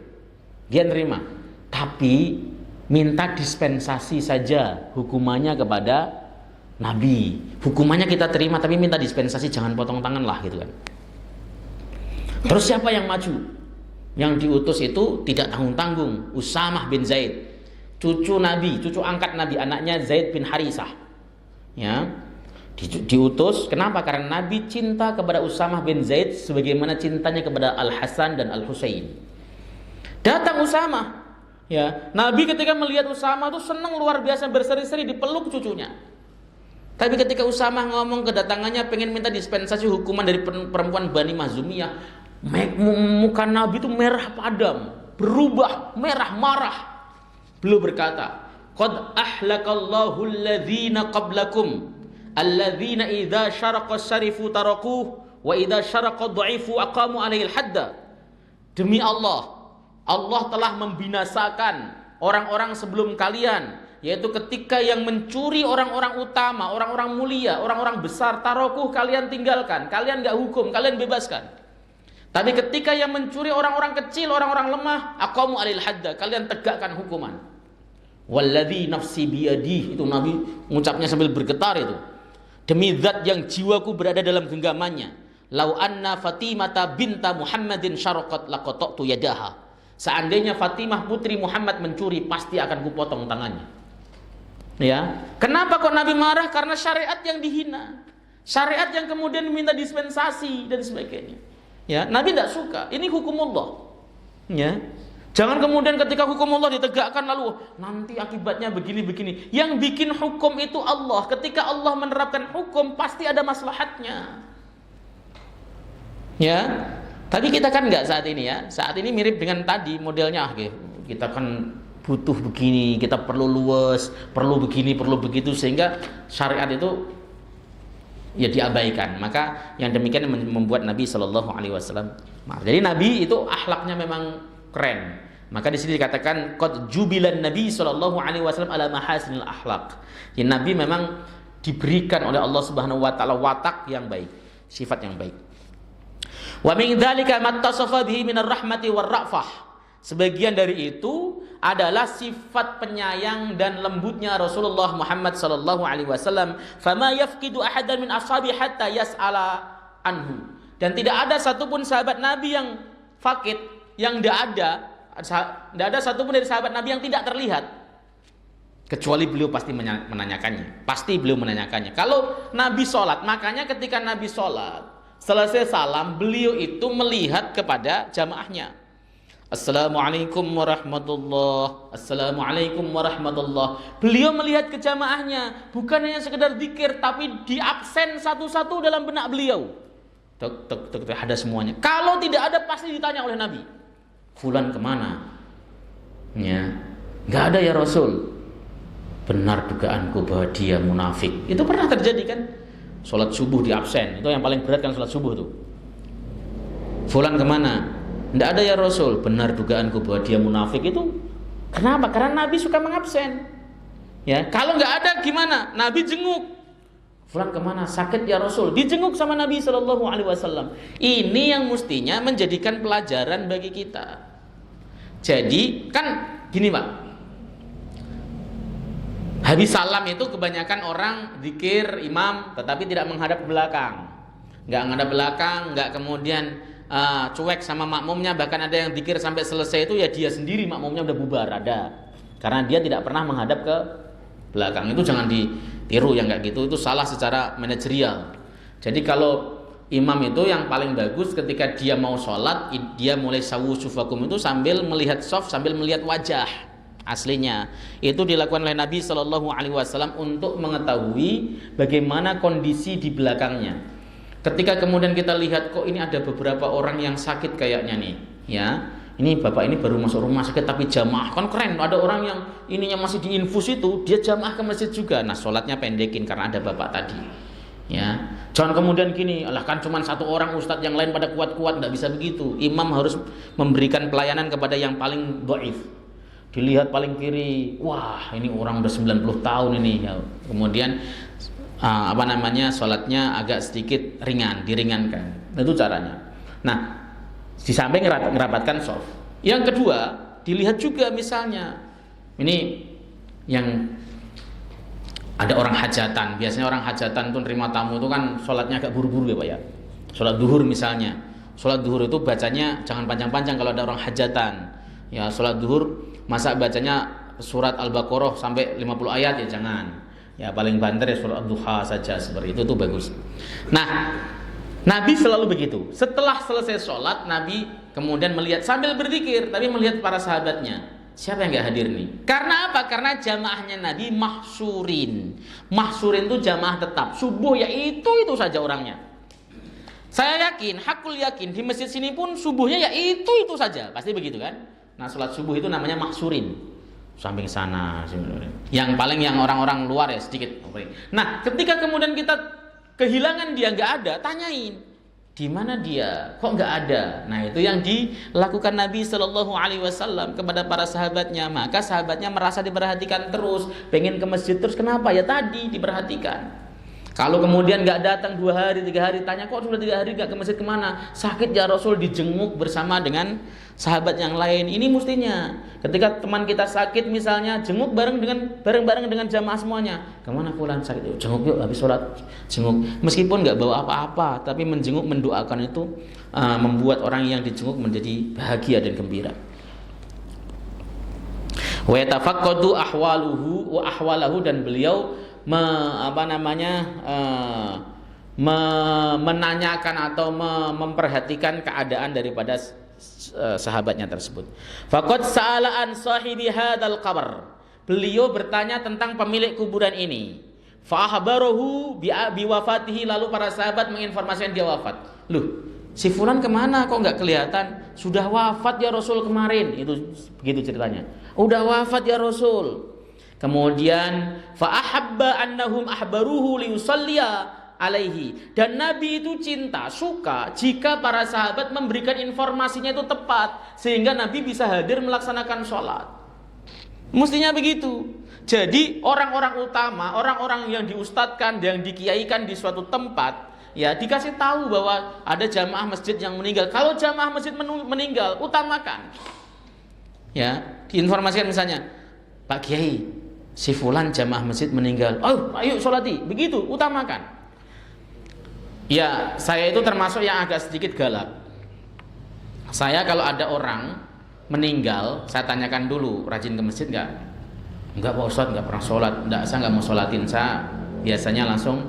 Dia terima. Tapi minta dispensasi saja hukumannya kepada Nabi. Hukumannya kita terima, tapi minta dispensasi, jangan potong tangan lah gitu kan. Terus siapa yang maju? Yang diutus itu tidak tanggung-tanggung, Usamah bin Zaid, cucu Nabi, cucu angkat Nabi, anaknya Zaid bin Harisah. Ya, diutus. Kenapa? Karena Nabi cinta kepada Usamah bin Zaid sebagaimana cintanya kepada Al Hasan dan Al Husain. Datang Usamah. Ya, Nabi ketika melihat Usamah itu senang luar biasa, berseri-seri dipeluk cucunya. Tapi ketika Usamah ngomong kedatangannya pengen minta dispensasi hukuman dari perempuan Bani Mahzumiyah, muka Nabi itu merah padam, berubah merah marah. Beliau berkata, "Qad ahlakallahu alladhina qablakum, alladhina idza syaraqa syarifu tarakuh, wa idza syaraqa dha'ifu aqamu alaihi al-hadda." Demi Allah, Allah telah membinasakan orang-orang sebelum kalian, yaitu ketika yang mencuri orang-orang utama, orang-orang mulia, orang-orang besar, tarokuh, kalian tinggalkan, kalian gak hukum, kalian bebaskan. Tapi ketika yang mencuri orang-orang kecil, orang-orang lemah, aqamu alil hadda, kalian tegakkan hukuman. Walladzi nafsi biyadih, itu Nabi mengucapnya sambil bergetar itu. Demi zat yang jiwaku berada dalam genggamannya, lau anna Fatimata binta Muhammadin syaraqat laqata'tu yadaha. Seandainya Fatimah putri Muhammad mencuri, pasti akan kupotong tangannya. Ya, kenapa kok Nabi marah? Karena syariat yang dihina, syariat yang kemudian minta dispensasi dan sebagainya. Ya, Nabi tidak suka. Ini hukum Allah. Ya, jangan kemudian ketika hukum Allah ditegakkan lalu nanti akibatnya begini-begini. Yang bikin hukum itu Allah. Ketika Allah menerapkan hukum pasti ada maslahatnya. Ya, tapi kita kan enggak saat ini ya. Saat ini mirip dengan tadi modelnya. Kita kan butuh begini, kita perlu luas, perlu begini, perlu begitu, sehingga syariat itu ya diabaikan. Maka yang demikian membuat Nabi Shallallahu Alaihi Wasallam. Jadi Nabi itu akhlaknya memang keren. Maka di sini dikatakan qad jubilan Nabi Shallallahu Alaihi Wasallam ala mahasinil akhlak. Jadi Nabi memang diberikan oleh Allah Subhanahu Wa Taala watak yang baik, sifat yang baik. Wa min dzalika mattasafa bihi minar rahmati war ra'fah. Sebagian dari itu adalah sifat penyayang dan lembutnya Rasulullah Muhammad sallallahu alaihi wasallam. Fama yafqidu ahadan min ashabi hatta yas'ala anhu. Dan tidak ada satupun sahabat Nabi yang fakid, yang tidak ada satupun dari sahabat Nabi yang tidak terlihat. Kecuali beliau pasti menanyakannya. Pasti beliau menanyakannya. Kalau Nabi sholat, makanya ketika Nabi sholat, selesai salam, beliau itu melihat kepada jamaahnya. Assalamualaikum warahmatullah. Assalamualaikum warahmatullah. Beliau melihat ke jamaahnya, bukan hanya sekedar zikir, tapi diabsen satu-satu dalam benak beliau. Tek, ada semuanya. Kalau tidak ada pasti ditanya oleh Nabi. Fulan kemana? Ya, nggak ada ya Rasul. Benar dugaanku bahwa dia munafik. Itu pernah terjadi kan? Sholat subuh diabsen. Itu yang paling berat kan, sholat subuh tuh. Fulan kemana? Tidak ada ya Rasul. Benar dugaanku bahwa dia munafik. Itu kenapa? Karena Nabi suka mengabsen. Ya, kalau nggak ada gimana? Nabi jenguk. Fulan kemana? Sakit ya Rasul. Dijenguk sama Nabi Shallallahu Alaihi Wasallam. Ini yang mestinya menjadikan pelajaran bagi kita. Jadi kan gini Pak. Habis salam itu kebanyakan orang zikir imam, tetapi tidak menghadap ke belakang. Nggak menghadap belakang, nggak kemudian cuek sama makmumnya, bahkan ada yang zikir sampai selesai itu ya dia sendiri, makmumnya udah bubar, ada. Karena dia tidak pernah menghadap ke belakang. Itu jangan ditiru yang kayak gitu, itu salah secara manajerial. Jadi kalau Imam itu yang paling bagus ketika dia mau sholat, dia mulai sawu sufakum itu sambil melihat sof, sambil melihat wajah aslinya. Itu dilakukan oleh Nabi Shallallahu Alaihi Wasallam untuk mengetahui bagaimana kondisi di belakangnya. Ketika kemudian kita lihat kok ini ada beberapa orang yang sakit kayaknya nih, ya. Ini bapak ini baru masuk rumah sakit tapi jamaah, kan keren. Ada orang yang ininya masih diinfus itu, dia jamaah ke masjid juga. Nah, sholatnya pendekin karena ada bapak tadi. Ya, jangan kemudian gini, lah kan cuma satu orang ustadz, yang lain pada kuat-kuat, nggak bisa begitu. Imam harus memberikan pelayanan kepada yang paling dhaif. Dilihat paling kiri, wah ini orang udah 90 tahun ini. Ya, kemudian sholatnya agak sedikit diringankan. Itu caranya. Nah, di samping ngerapatkan soft. Yang kedua, dilihat juga misalnya ini yang ada orang hajatan. Biasanya orang hajatan tuh nerima tamu itu kan sholatnya agak buru-buru ya Pak ya. Sholat duhur misalnya. Sholat duhur itu bacanya jangan panjang-panjang kalau ada orang hajatan. Ya, sholat duhur masa bacanya surat Al-Baqarah sampai 50 ayat ya jangan. Ya paling banter ya surat Ad-Duha saja, seperti itu tuh bagus. Nah, Nabi selalu begitu. Setelah selesai sholat, Nabi kemudian melihat sambil berzikir, tapi melihat para sahabatnya. Siapa yang gak hadir nih? Karena apa? Karena jamaahnya Nabi mahsurin. Mahsurin itu jamaah tetap. Subuh ya itu saja orangnya. Saya yakin, hakul yakin di masjid sini pun subuhnya ya itu saja. Pasti begitu kan? Nah, sholat subuh itu namanya mahsurin. Samping sana. Yang paling yang orang-orang luar ya sedikit. Nah, ketika kemudian kita kehilangan dia, nggak ada, tanyain di mana dia, kok nggak ada. Nah, itu yang dilakukan Nabi Shallallahu Alaihi Wasallam kepada para sahabatnya. Maka sahabatnya merasa diperhatikan terus, pengen ke masjid terus. Kenapa? Ya tadi diperhatikan. Kalau kemudian nggak datang 2 hari 3 hari, tanya kok sudah 3 hari nggak ke masjid, kemana? Sakit ya Rasul, dijenguk bersama dengan sahabat yang lain. Ini mestinya ketika teman kita sakit misalnya, jenguk bareng dengan jamaah semuanya. Kemana fulan sakit? Jenguk yuk habis sholat, jenguk. Meskipun nggak bawa apa-apa, tapi menjenguk, mendoakan itu membuat orang yang dijenguk menjadi bahagia dan gembira. Wa yatafaqqadu ahwaluhu wa ahwalahu, dan beliau menanyakan atau memperhatikan keadaan daripada sahabatnya tersebut. Faqad sa'ala an sahibi hadzal qabr. Beliau bertanya tentang pemilik kuburan ini. Fa akhbarahu bi wafatihi, lalu para sahabat menginformasikan dia wafat. Loh, si fulan kemana kok nggak kelihatan? Sudah wafat ya Rasul kemarin. Itu begitu ceritanya. Udah wafat ya Rasul. Kemudian fa ahabba annahum ahbaruhu liusalliya alaihi, dan Nabi itu cinta, suka jika para sahabat memberikan informasinya itu tepat sehingga Nabi bisa hadir melaksanakan sholat. Mestinya begitu. Jadi orang-orang utama, orang-orang yang diustadkan, yang dikiaikan di suatu tempat, ya dikasih tahu bahwa ada jamaah masjid yang meninggal. Kalau jamaah masjid meninggal, utamakan. Ya, diinformasikan misalnya, Pak Kiai, si fulan jamaah masjid meninggal. Oh, ayo sholati. Begitu, utamakan. Ya, saya itu termasuk yang agak sedikit galak. Saya kalau ada orang meninggal, saya tanyakan dulu, rajin ke masjid enggak? Enggak Pak Ustadz, enggak pernah sholat. Enggak, saya enggak mau sholatin. Saya biasanya langsung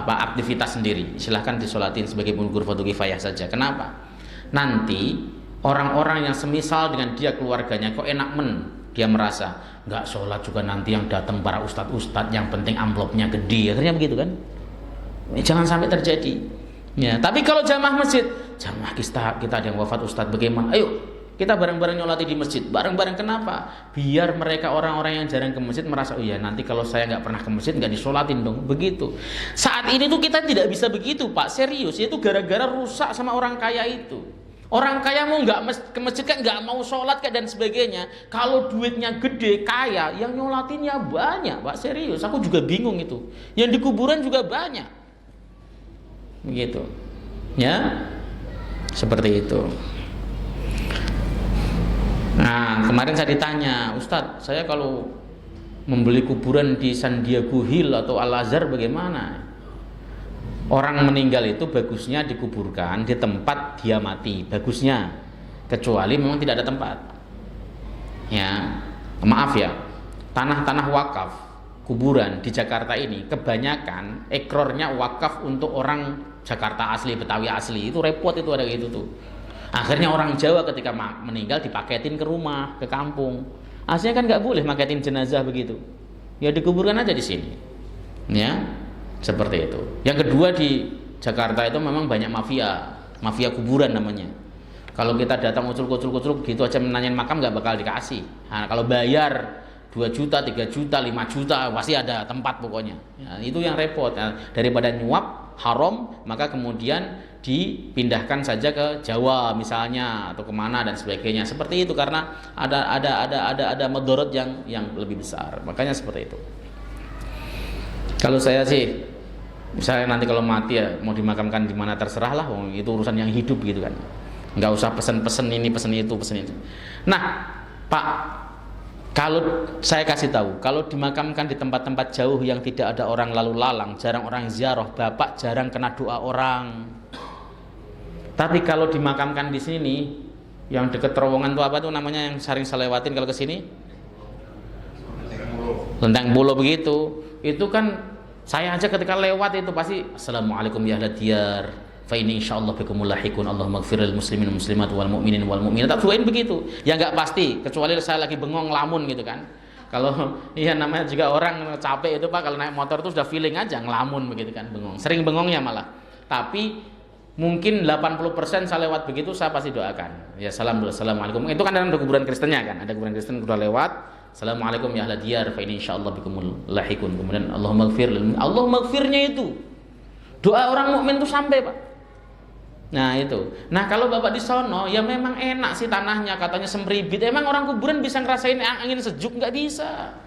aktivitas sendiri. Silahkan disolatin sebagai gugur fardu kifayah saja. Kenapa? Nanti orang-orang yang semisal dengan dia, keluarganya, kok enak dia merasa nggak sholat juga nanti yang datang para ustadz, yang penting amplopnya gede, akhirnya begitu kan. Jangan sampai terjadi ya. Tapi kalau jamaah masjid, jamaah kita ada yang wafat ustadz, bagaimana? Ayo kita bareng-bareng nyolati di masjid, bareng-bareng. Kenapa? Biar mereka orang-orang yang jarang ke masjid merasa, oh iya nanti kalau saya nggak pernah ke masjid nggak disolatin dong. Begitu. Saat ini tuh kita tidak bisa begitu Pak, serius. Itu gara-gara rusak sama orang kaya itu. Orang kaya mau nggak ke masjid kan, nggak mau sholat kan dan sebagainya. Kalau duitnya gede, kaya, yang nyolatinnya banyak Pak, serius. Aku juga bingung itu. Yang di kuburan juga banyak. Begitu. Ya, seperti itu. Nah, kemarin saya ditanya, Ustadz, saya kalau membeli kuburan di San Diego Hill atau Al-Azhar bagaimana? Orang meninggal itu bagusnya dikuburkan di tempat dia mati, bagusnya, kecuali memang tidak ada tempat. Ya, maaf ya, tanah-tanah wakaf kuburan di Jakarta ini kebanyakan ekrornya wakaf untuk orang Jakarta asli, Betawi asli. Itu repot itu ada gitu tuh. Akhirnya orang Jawa ketika meninggal dipaketin ke rumah, ke kampung. Aslinya kan nggak boleh maketin jenazah begitu. Ya dikuburkan aja di sini. Ya, seperti itu. Yang kedua di Jakarta itu memang banyak mafia kuburan namanya. Kalau kita datang ucul-ucul gitu aja menanyain makam nggak bakal dikasih. Nah, kalau bayar 2 juta, 3 juta, 5 juta pasti ada tempat pokoknya. Ya, itu yang repot. Nah, daripada nyuap haram, maka kemudian dipindahkan saja ke Jawa misalnya atau kemana dan sebagainya. Seperti itu karena ada madorot yang lebih besar. Makanya seperti itu. Kalau saya sih, misalnya nanti kalau mati ya mau dimakamkan di mana terserah lah, itu urusan yang hidup gitu kan. Nggak usah pesen ini, pesen itu, pesen itu. Nah, Pak, kalau saya kasih tahu, kalau dimakamkan di tempat-tempat jauh yang tidak ada orang lalu lalang, jarang orang ziarah, Bapak jarang kena doa orang. Tapi kalau dimakamkan di sini, yang dekat terowongan itu apa tuh namanya yang sering saya lewatin kalau ke sini? Lenteng Bulu begitu. Itu kan saya aja ketika lewat itu pasti Assalamualaikum ya ahla diyar. Fa ini insyaallah bikumul lahiqun. Allahumma ighfiril muslimin muslimat wal mu'minin wal mu'minat. Tak doain begitu. Ya enggak pasti, kecuali saya lagi bengong ngelamun gitu kan. Kalau iya namanya juga orang capek itu Pak, kalau naik motor itu sudah feeling aja ngelamun begitu kan, bengong. Sering bengongnya malah. Tapi mungkin 80% saya lewat begitu saya pasti doakan. Ya assalamualaikum. Itu kan ada kuburan Kristennya kan. Ada kuburan Kristen udah lewat. Assalamualaikum ya ahla diyar fa ini insyaallah bikumul lahiqun. Kemudian Allahumma ighfir. Allahumma ighfirnya itu doa orang mukmin itu sampai Pak. Nah itu. Nah kalau Bapak di sono ya memang enak sih tanahnya katanya semribit. Emang orang kuburan bisa ngerasain angin sejuk? Nggak bisa.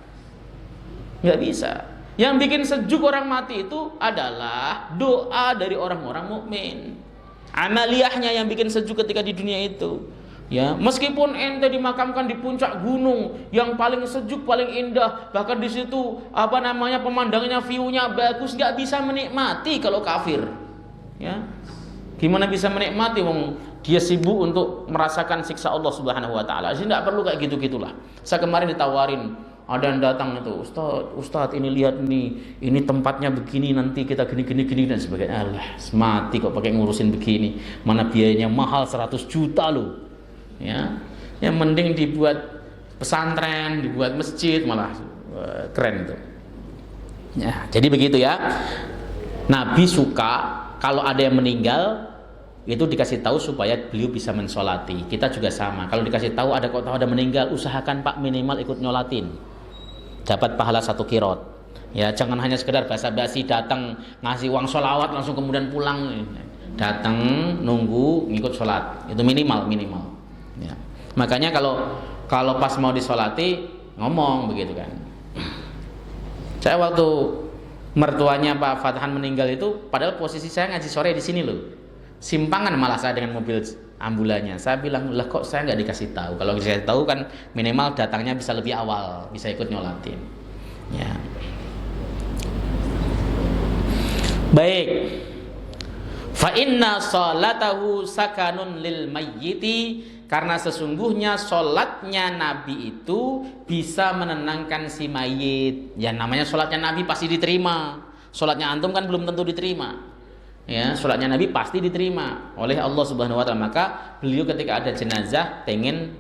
Nggak bisa. Yang bikin sejuk orang mati itu adalah doa dari orang-orang mukmin. Amaliyahnya yang bikin sejuk ketika di dunia itu. Ya, meskipun ente dimakamkan di puncak gunung yang paling sejuk, paling indah, bahkan di situ pemandangannya, view-nya bagus, nggak bisa menikmati kalau kafir. Ya. Gimana bisa menikmati wong dia sibuk untuk merasakan siksa Allah Subhanahu wa taala. Jadi enggak perlu kayak gitu-gitulah. Saya kemarin ditawarin, ada yang datang itu, Ustaz ini lihat ini tempatnya begini, nanti kita gini dan sebagainya. Alah, mati kok pakai ngurusin begini. Mana biayanya mahal 100 juta loh. Ya. Yang mending dibuat pesantren, dibuat masjid malah keren itu. Ya, jadi begitu ya. Nabi suka kalau ada yang meninggal itu dikasih tahu supaya beliau bisa mensolati. Kita juga sama. Kalau dikasih tahu ada meninggal, usahakan Pak minimal ikut nyolatin. Dapat pahala 1 kirot. Ya jangan hanya sekedar basa-basi datang ngasih uang sholawat langsung kemudian pulang. Datang nunggu ngikut sholat. Itu minimal. Ya. Makanya kalau pas mau disolati ngomong begitu kan. Saya waktu mertuanya Pak Fatahan meninggal itu, padahal posisi saya ngaji sore di sini loh. Simpangan malah saya dengan mobil ambulannya. Saya bilang, lah kok saya nggak dikasih tahu? Kalau dikasih tahu kan minimal datangnya bisa lebih awal, bisa ikut nyolatin. Ya. Baik. Fa inna sholatahu sakanun lil mayyiti, karena sesungguhnya sholatnya Nabi itu bisa menenangkan si mayit. Ya namanya sholatnya Nabi pasti diterima. Sholatnya antum kan belum tentu diterima. Ya, sholatnya Nabi pasti diterima oleh Allah Subhanahu wa taala. Maka beliau ketika ada jenazah pengen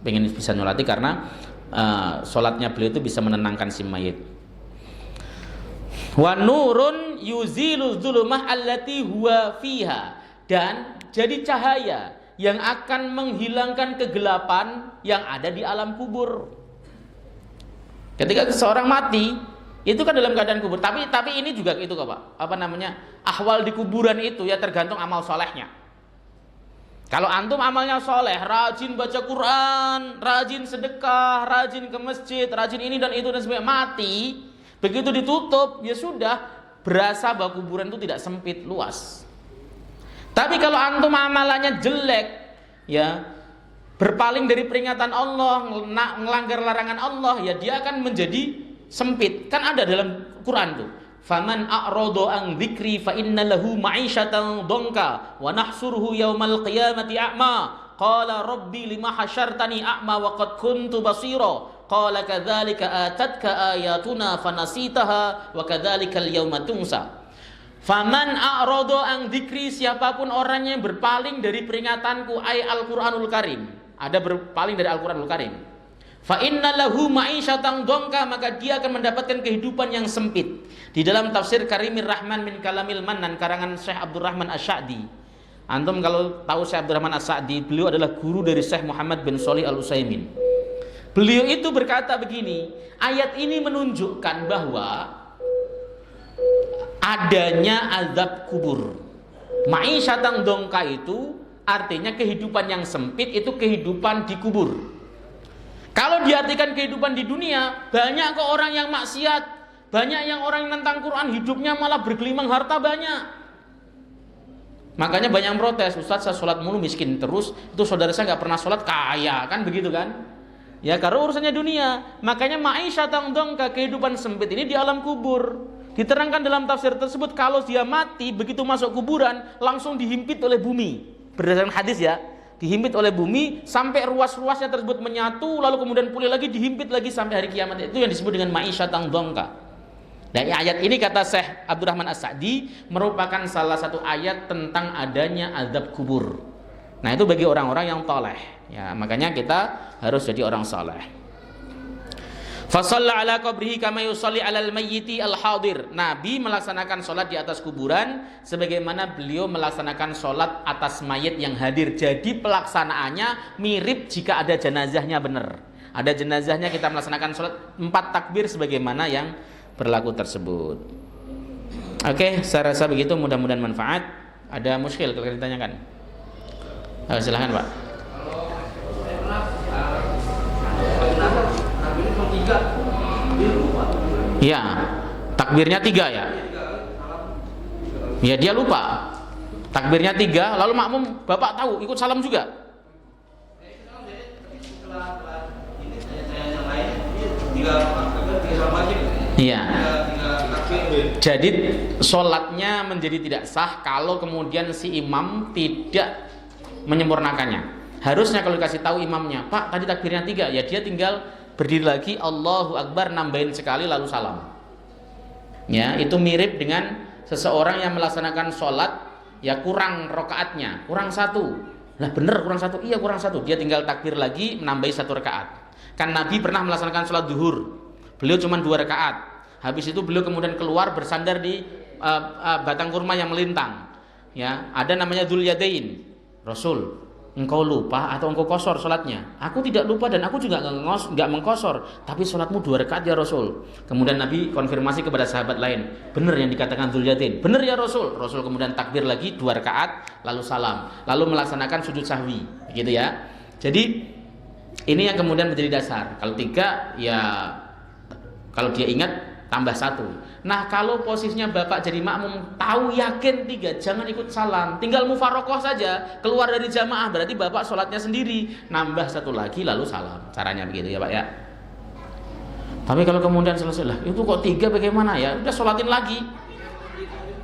bisa nyolati karena sholatnya beliau itu bisa menenangkan si mayit. Wa nurun yuzilu dzulumah allati huwa fiha, dan jadi cahaya yang akan menghilangkan kegelapan yang ada di alam kubur. Ketika seseorang mati, itu kan dalam keadaan kubur. Tapi ini juga itu kok Pak. Ahwal di kuburan itu ya tergantung amal solehnya. Kalau antum amalnya soleh, rajin baca Quran, rajin sedekah, rajin ke masjid, rajin ini dan itu dan sebagainya, mati, begitu ditutup, ya sudah, berasa bahwa kuburan itu tidak sempit, luas. Tapi kalau antum amalannya jelek, ya berpaling dari peringatan Allah, melanggar larangan Allah, ya dia akan menjadi sempit. Kan ada dalam Quran tuh. Faman a'rada an dzikri fa inna lahu ma'isyatan dhanka wa nahsuruhu yaumal qiyamati a'ma. Qala rabbi lima hasyartani a'ma wa qad kuntu basira. Qala kadzalika atatka ayatuna fanasitaha wa kadzalikal yauma tunsa. Faman a'rada an dzikri, siapapun orangnya yang berpaling dari peringatanku, ay Al-Qur'anul Karim, ada berpaling dari Al-Qur'anul Karim, fa inna lahu ma'isyatan dongka, maka dia akan mendapatkan kehidupan yang sempit. Di dalam tafsir Karimir Rahman min Kalamil Mannan karangan Syekh Abdurrahman As-Sa'di. Antum kalau tahu Syekh Abdurrahman As-Sa'di, beliau adalah guru dari Syekh Muhammad bin Shalih Al-Utsaimin. Beliau itu berkata begini, ayat ini menunjukkan bahwa adanya azab kubur. Ma'isyatan dongka itu artinya kehidupan yang sempit, itu kehidupan di kubur. Kalau diartikan kehidupan di dunia, banyak kok orang yang maksiat, banyak yang orang yang nentang Quran, hidupnya malah bergelimang harta banyak. Makanya banyak yang protes, Ustaz saya sholat mulu miskin terus, itu saudara saya nggak pernah sholat kaya, kan begitu kan? Ya karena urusannya dunia. Makanya ma'isyatan dongka, kehidupan sempit ini di alam kubur. Diterangkan dalam tafsir tersebut, kalau dia mati, begitu masuk kuburan, langsung dihimpit oleh bumi. Berdasarkan hadis ya, dihimpit oleh bumi sampai ruas-ruasnya tersebut menyatu, lalu kemudian pulih lagi, dihimpit lagi sampai hari kiamat. Itu yang disebut dengan ma'isyatan dongka. Dan ayat ini kata Syekh Abdurrahman As-Sa'di merupakan salah satu ayat tentang adanya azab kubur. Nah itu bagi orang-orang yang toleh. Ya, makanya kita harus jadi orang saleh. Fasalla ala qabrihi kama yusalli alal mayyiti al-hadir. Nabi melaksanakan sholat di atas kuburan sebagaimana beliau melaksanakan sholat atas mayit yang hadir. Jadi pelaksanaannya mirip jika ada jenazahnya benar. Ada jenazahnya kita melaksanakan sholat 4 takbir sebagaimana yang berlaku tersebut. Oke, saya rasa begitu, mudah-mudahan manfaat. Ada muskil kalau ditanyakan. Silahkan Pak. Ya, takbirnya 3 ya. Ya dia lupa. Takbirnya 3, lalu makmum Bapak tahu ikut salam juga. Iya. Jadi sholatnya menjadi tidak sah kalau kemudian si imam tidak menyempurnakannya. Harusnya kalau dikasih tahu imamnya, Pak tadi takbirnya 3, ya dia tinggal berdiri lagi, Allahu Akbar, nambahin sekali lalu salam. Ya, itu mirip dengan seseorang yang melaksanakan sholat, ya kurang rokaatnya, kurang 1. Lah bener kurang 1, iya kurang 1. Dia tinggal takbir lagi, menambahi 1 rakaat. Kan Nabi pernah melaksanakan sholat duhur, beliau cuma 2 rakaat. Habis itu beliau kemudian keluar bersandar di batang kurma yang melintang. Ya, ada namanya Dzul Yadain. Rasul, engkau lupa atau engkau kosor sholatnya? Aku tidak lupa dan aku juga nggak mengkosor, tapi sholatmu 2 rakaat ya Rasul. Kemudian Nabi konfirmasi kepada sahabat lain, benar yang dikatakan Dzul Yadain, benar ya Rasul. Rasul kemudian takbir lagi 2 rakaat lalu salam, lalu melaksanakan sujud sahwi, gitu ya. Jadi ini yang kemudian menjadi dasar. Kalau 3 ya kalau dia ingat tambah 1. Nah kalau posisinya Bapak jadi makmum, tahu yakin 3, jangan ikut salam, tinggal mufarokoh saja, keluar dari jamaah, berarti Bapak sholatnya sendiri, nambah 1 lagi lalu salam. Caranya begitu ya Pak ya. Tapi kalau kemudian selesai, lah itu kok 3 bagaimana ya, udah sholatin lagi.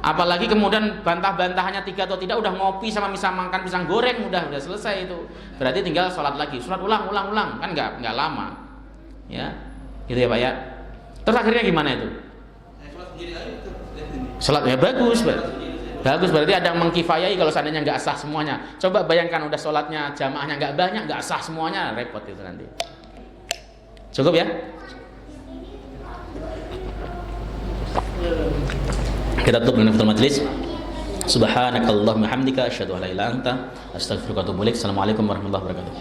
Apalagi kemudian bantah-bantahannya 3 atau tidak, udah ngopi sama makan pisang goreng, udah selesai itu. Berarti tinggal sholat lagi, sholat ulang, kan nggak lama. Ya, gitu ya Pak ya. Terus akhirnya gimana itu? Sholat ya bagus berarti ada yang mengkifayai kalau seandainya nggak sah semuanya. Coba bayangkan udah sholatnya jamaahnya nggak banyak, nggak sah semuanya, repot itu nanti. Cukup ya? Kita tutup dengan majelis. Subhanakallahumma hamdika asyhadu an la ilaha illa anta astaghfiruka wa atubu ilaik. Assalamualaikum warahmatullahi wabarakatuh.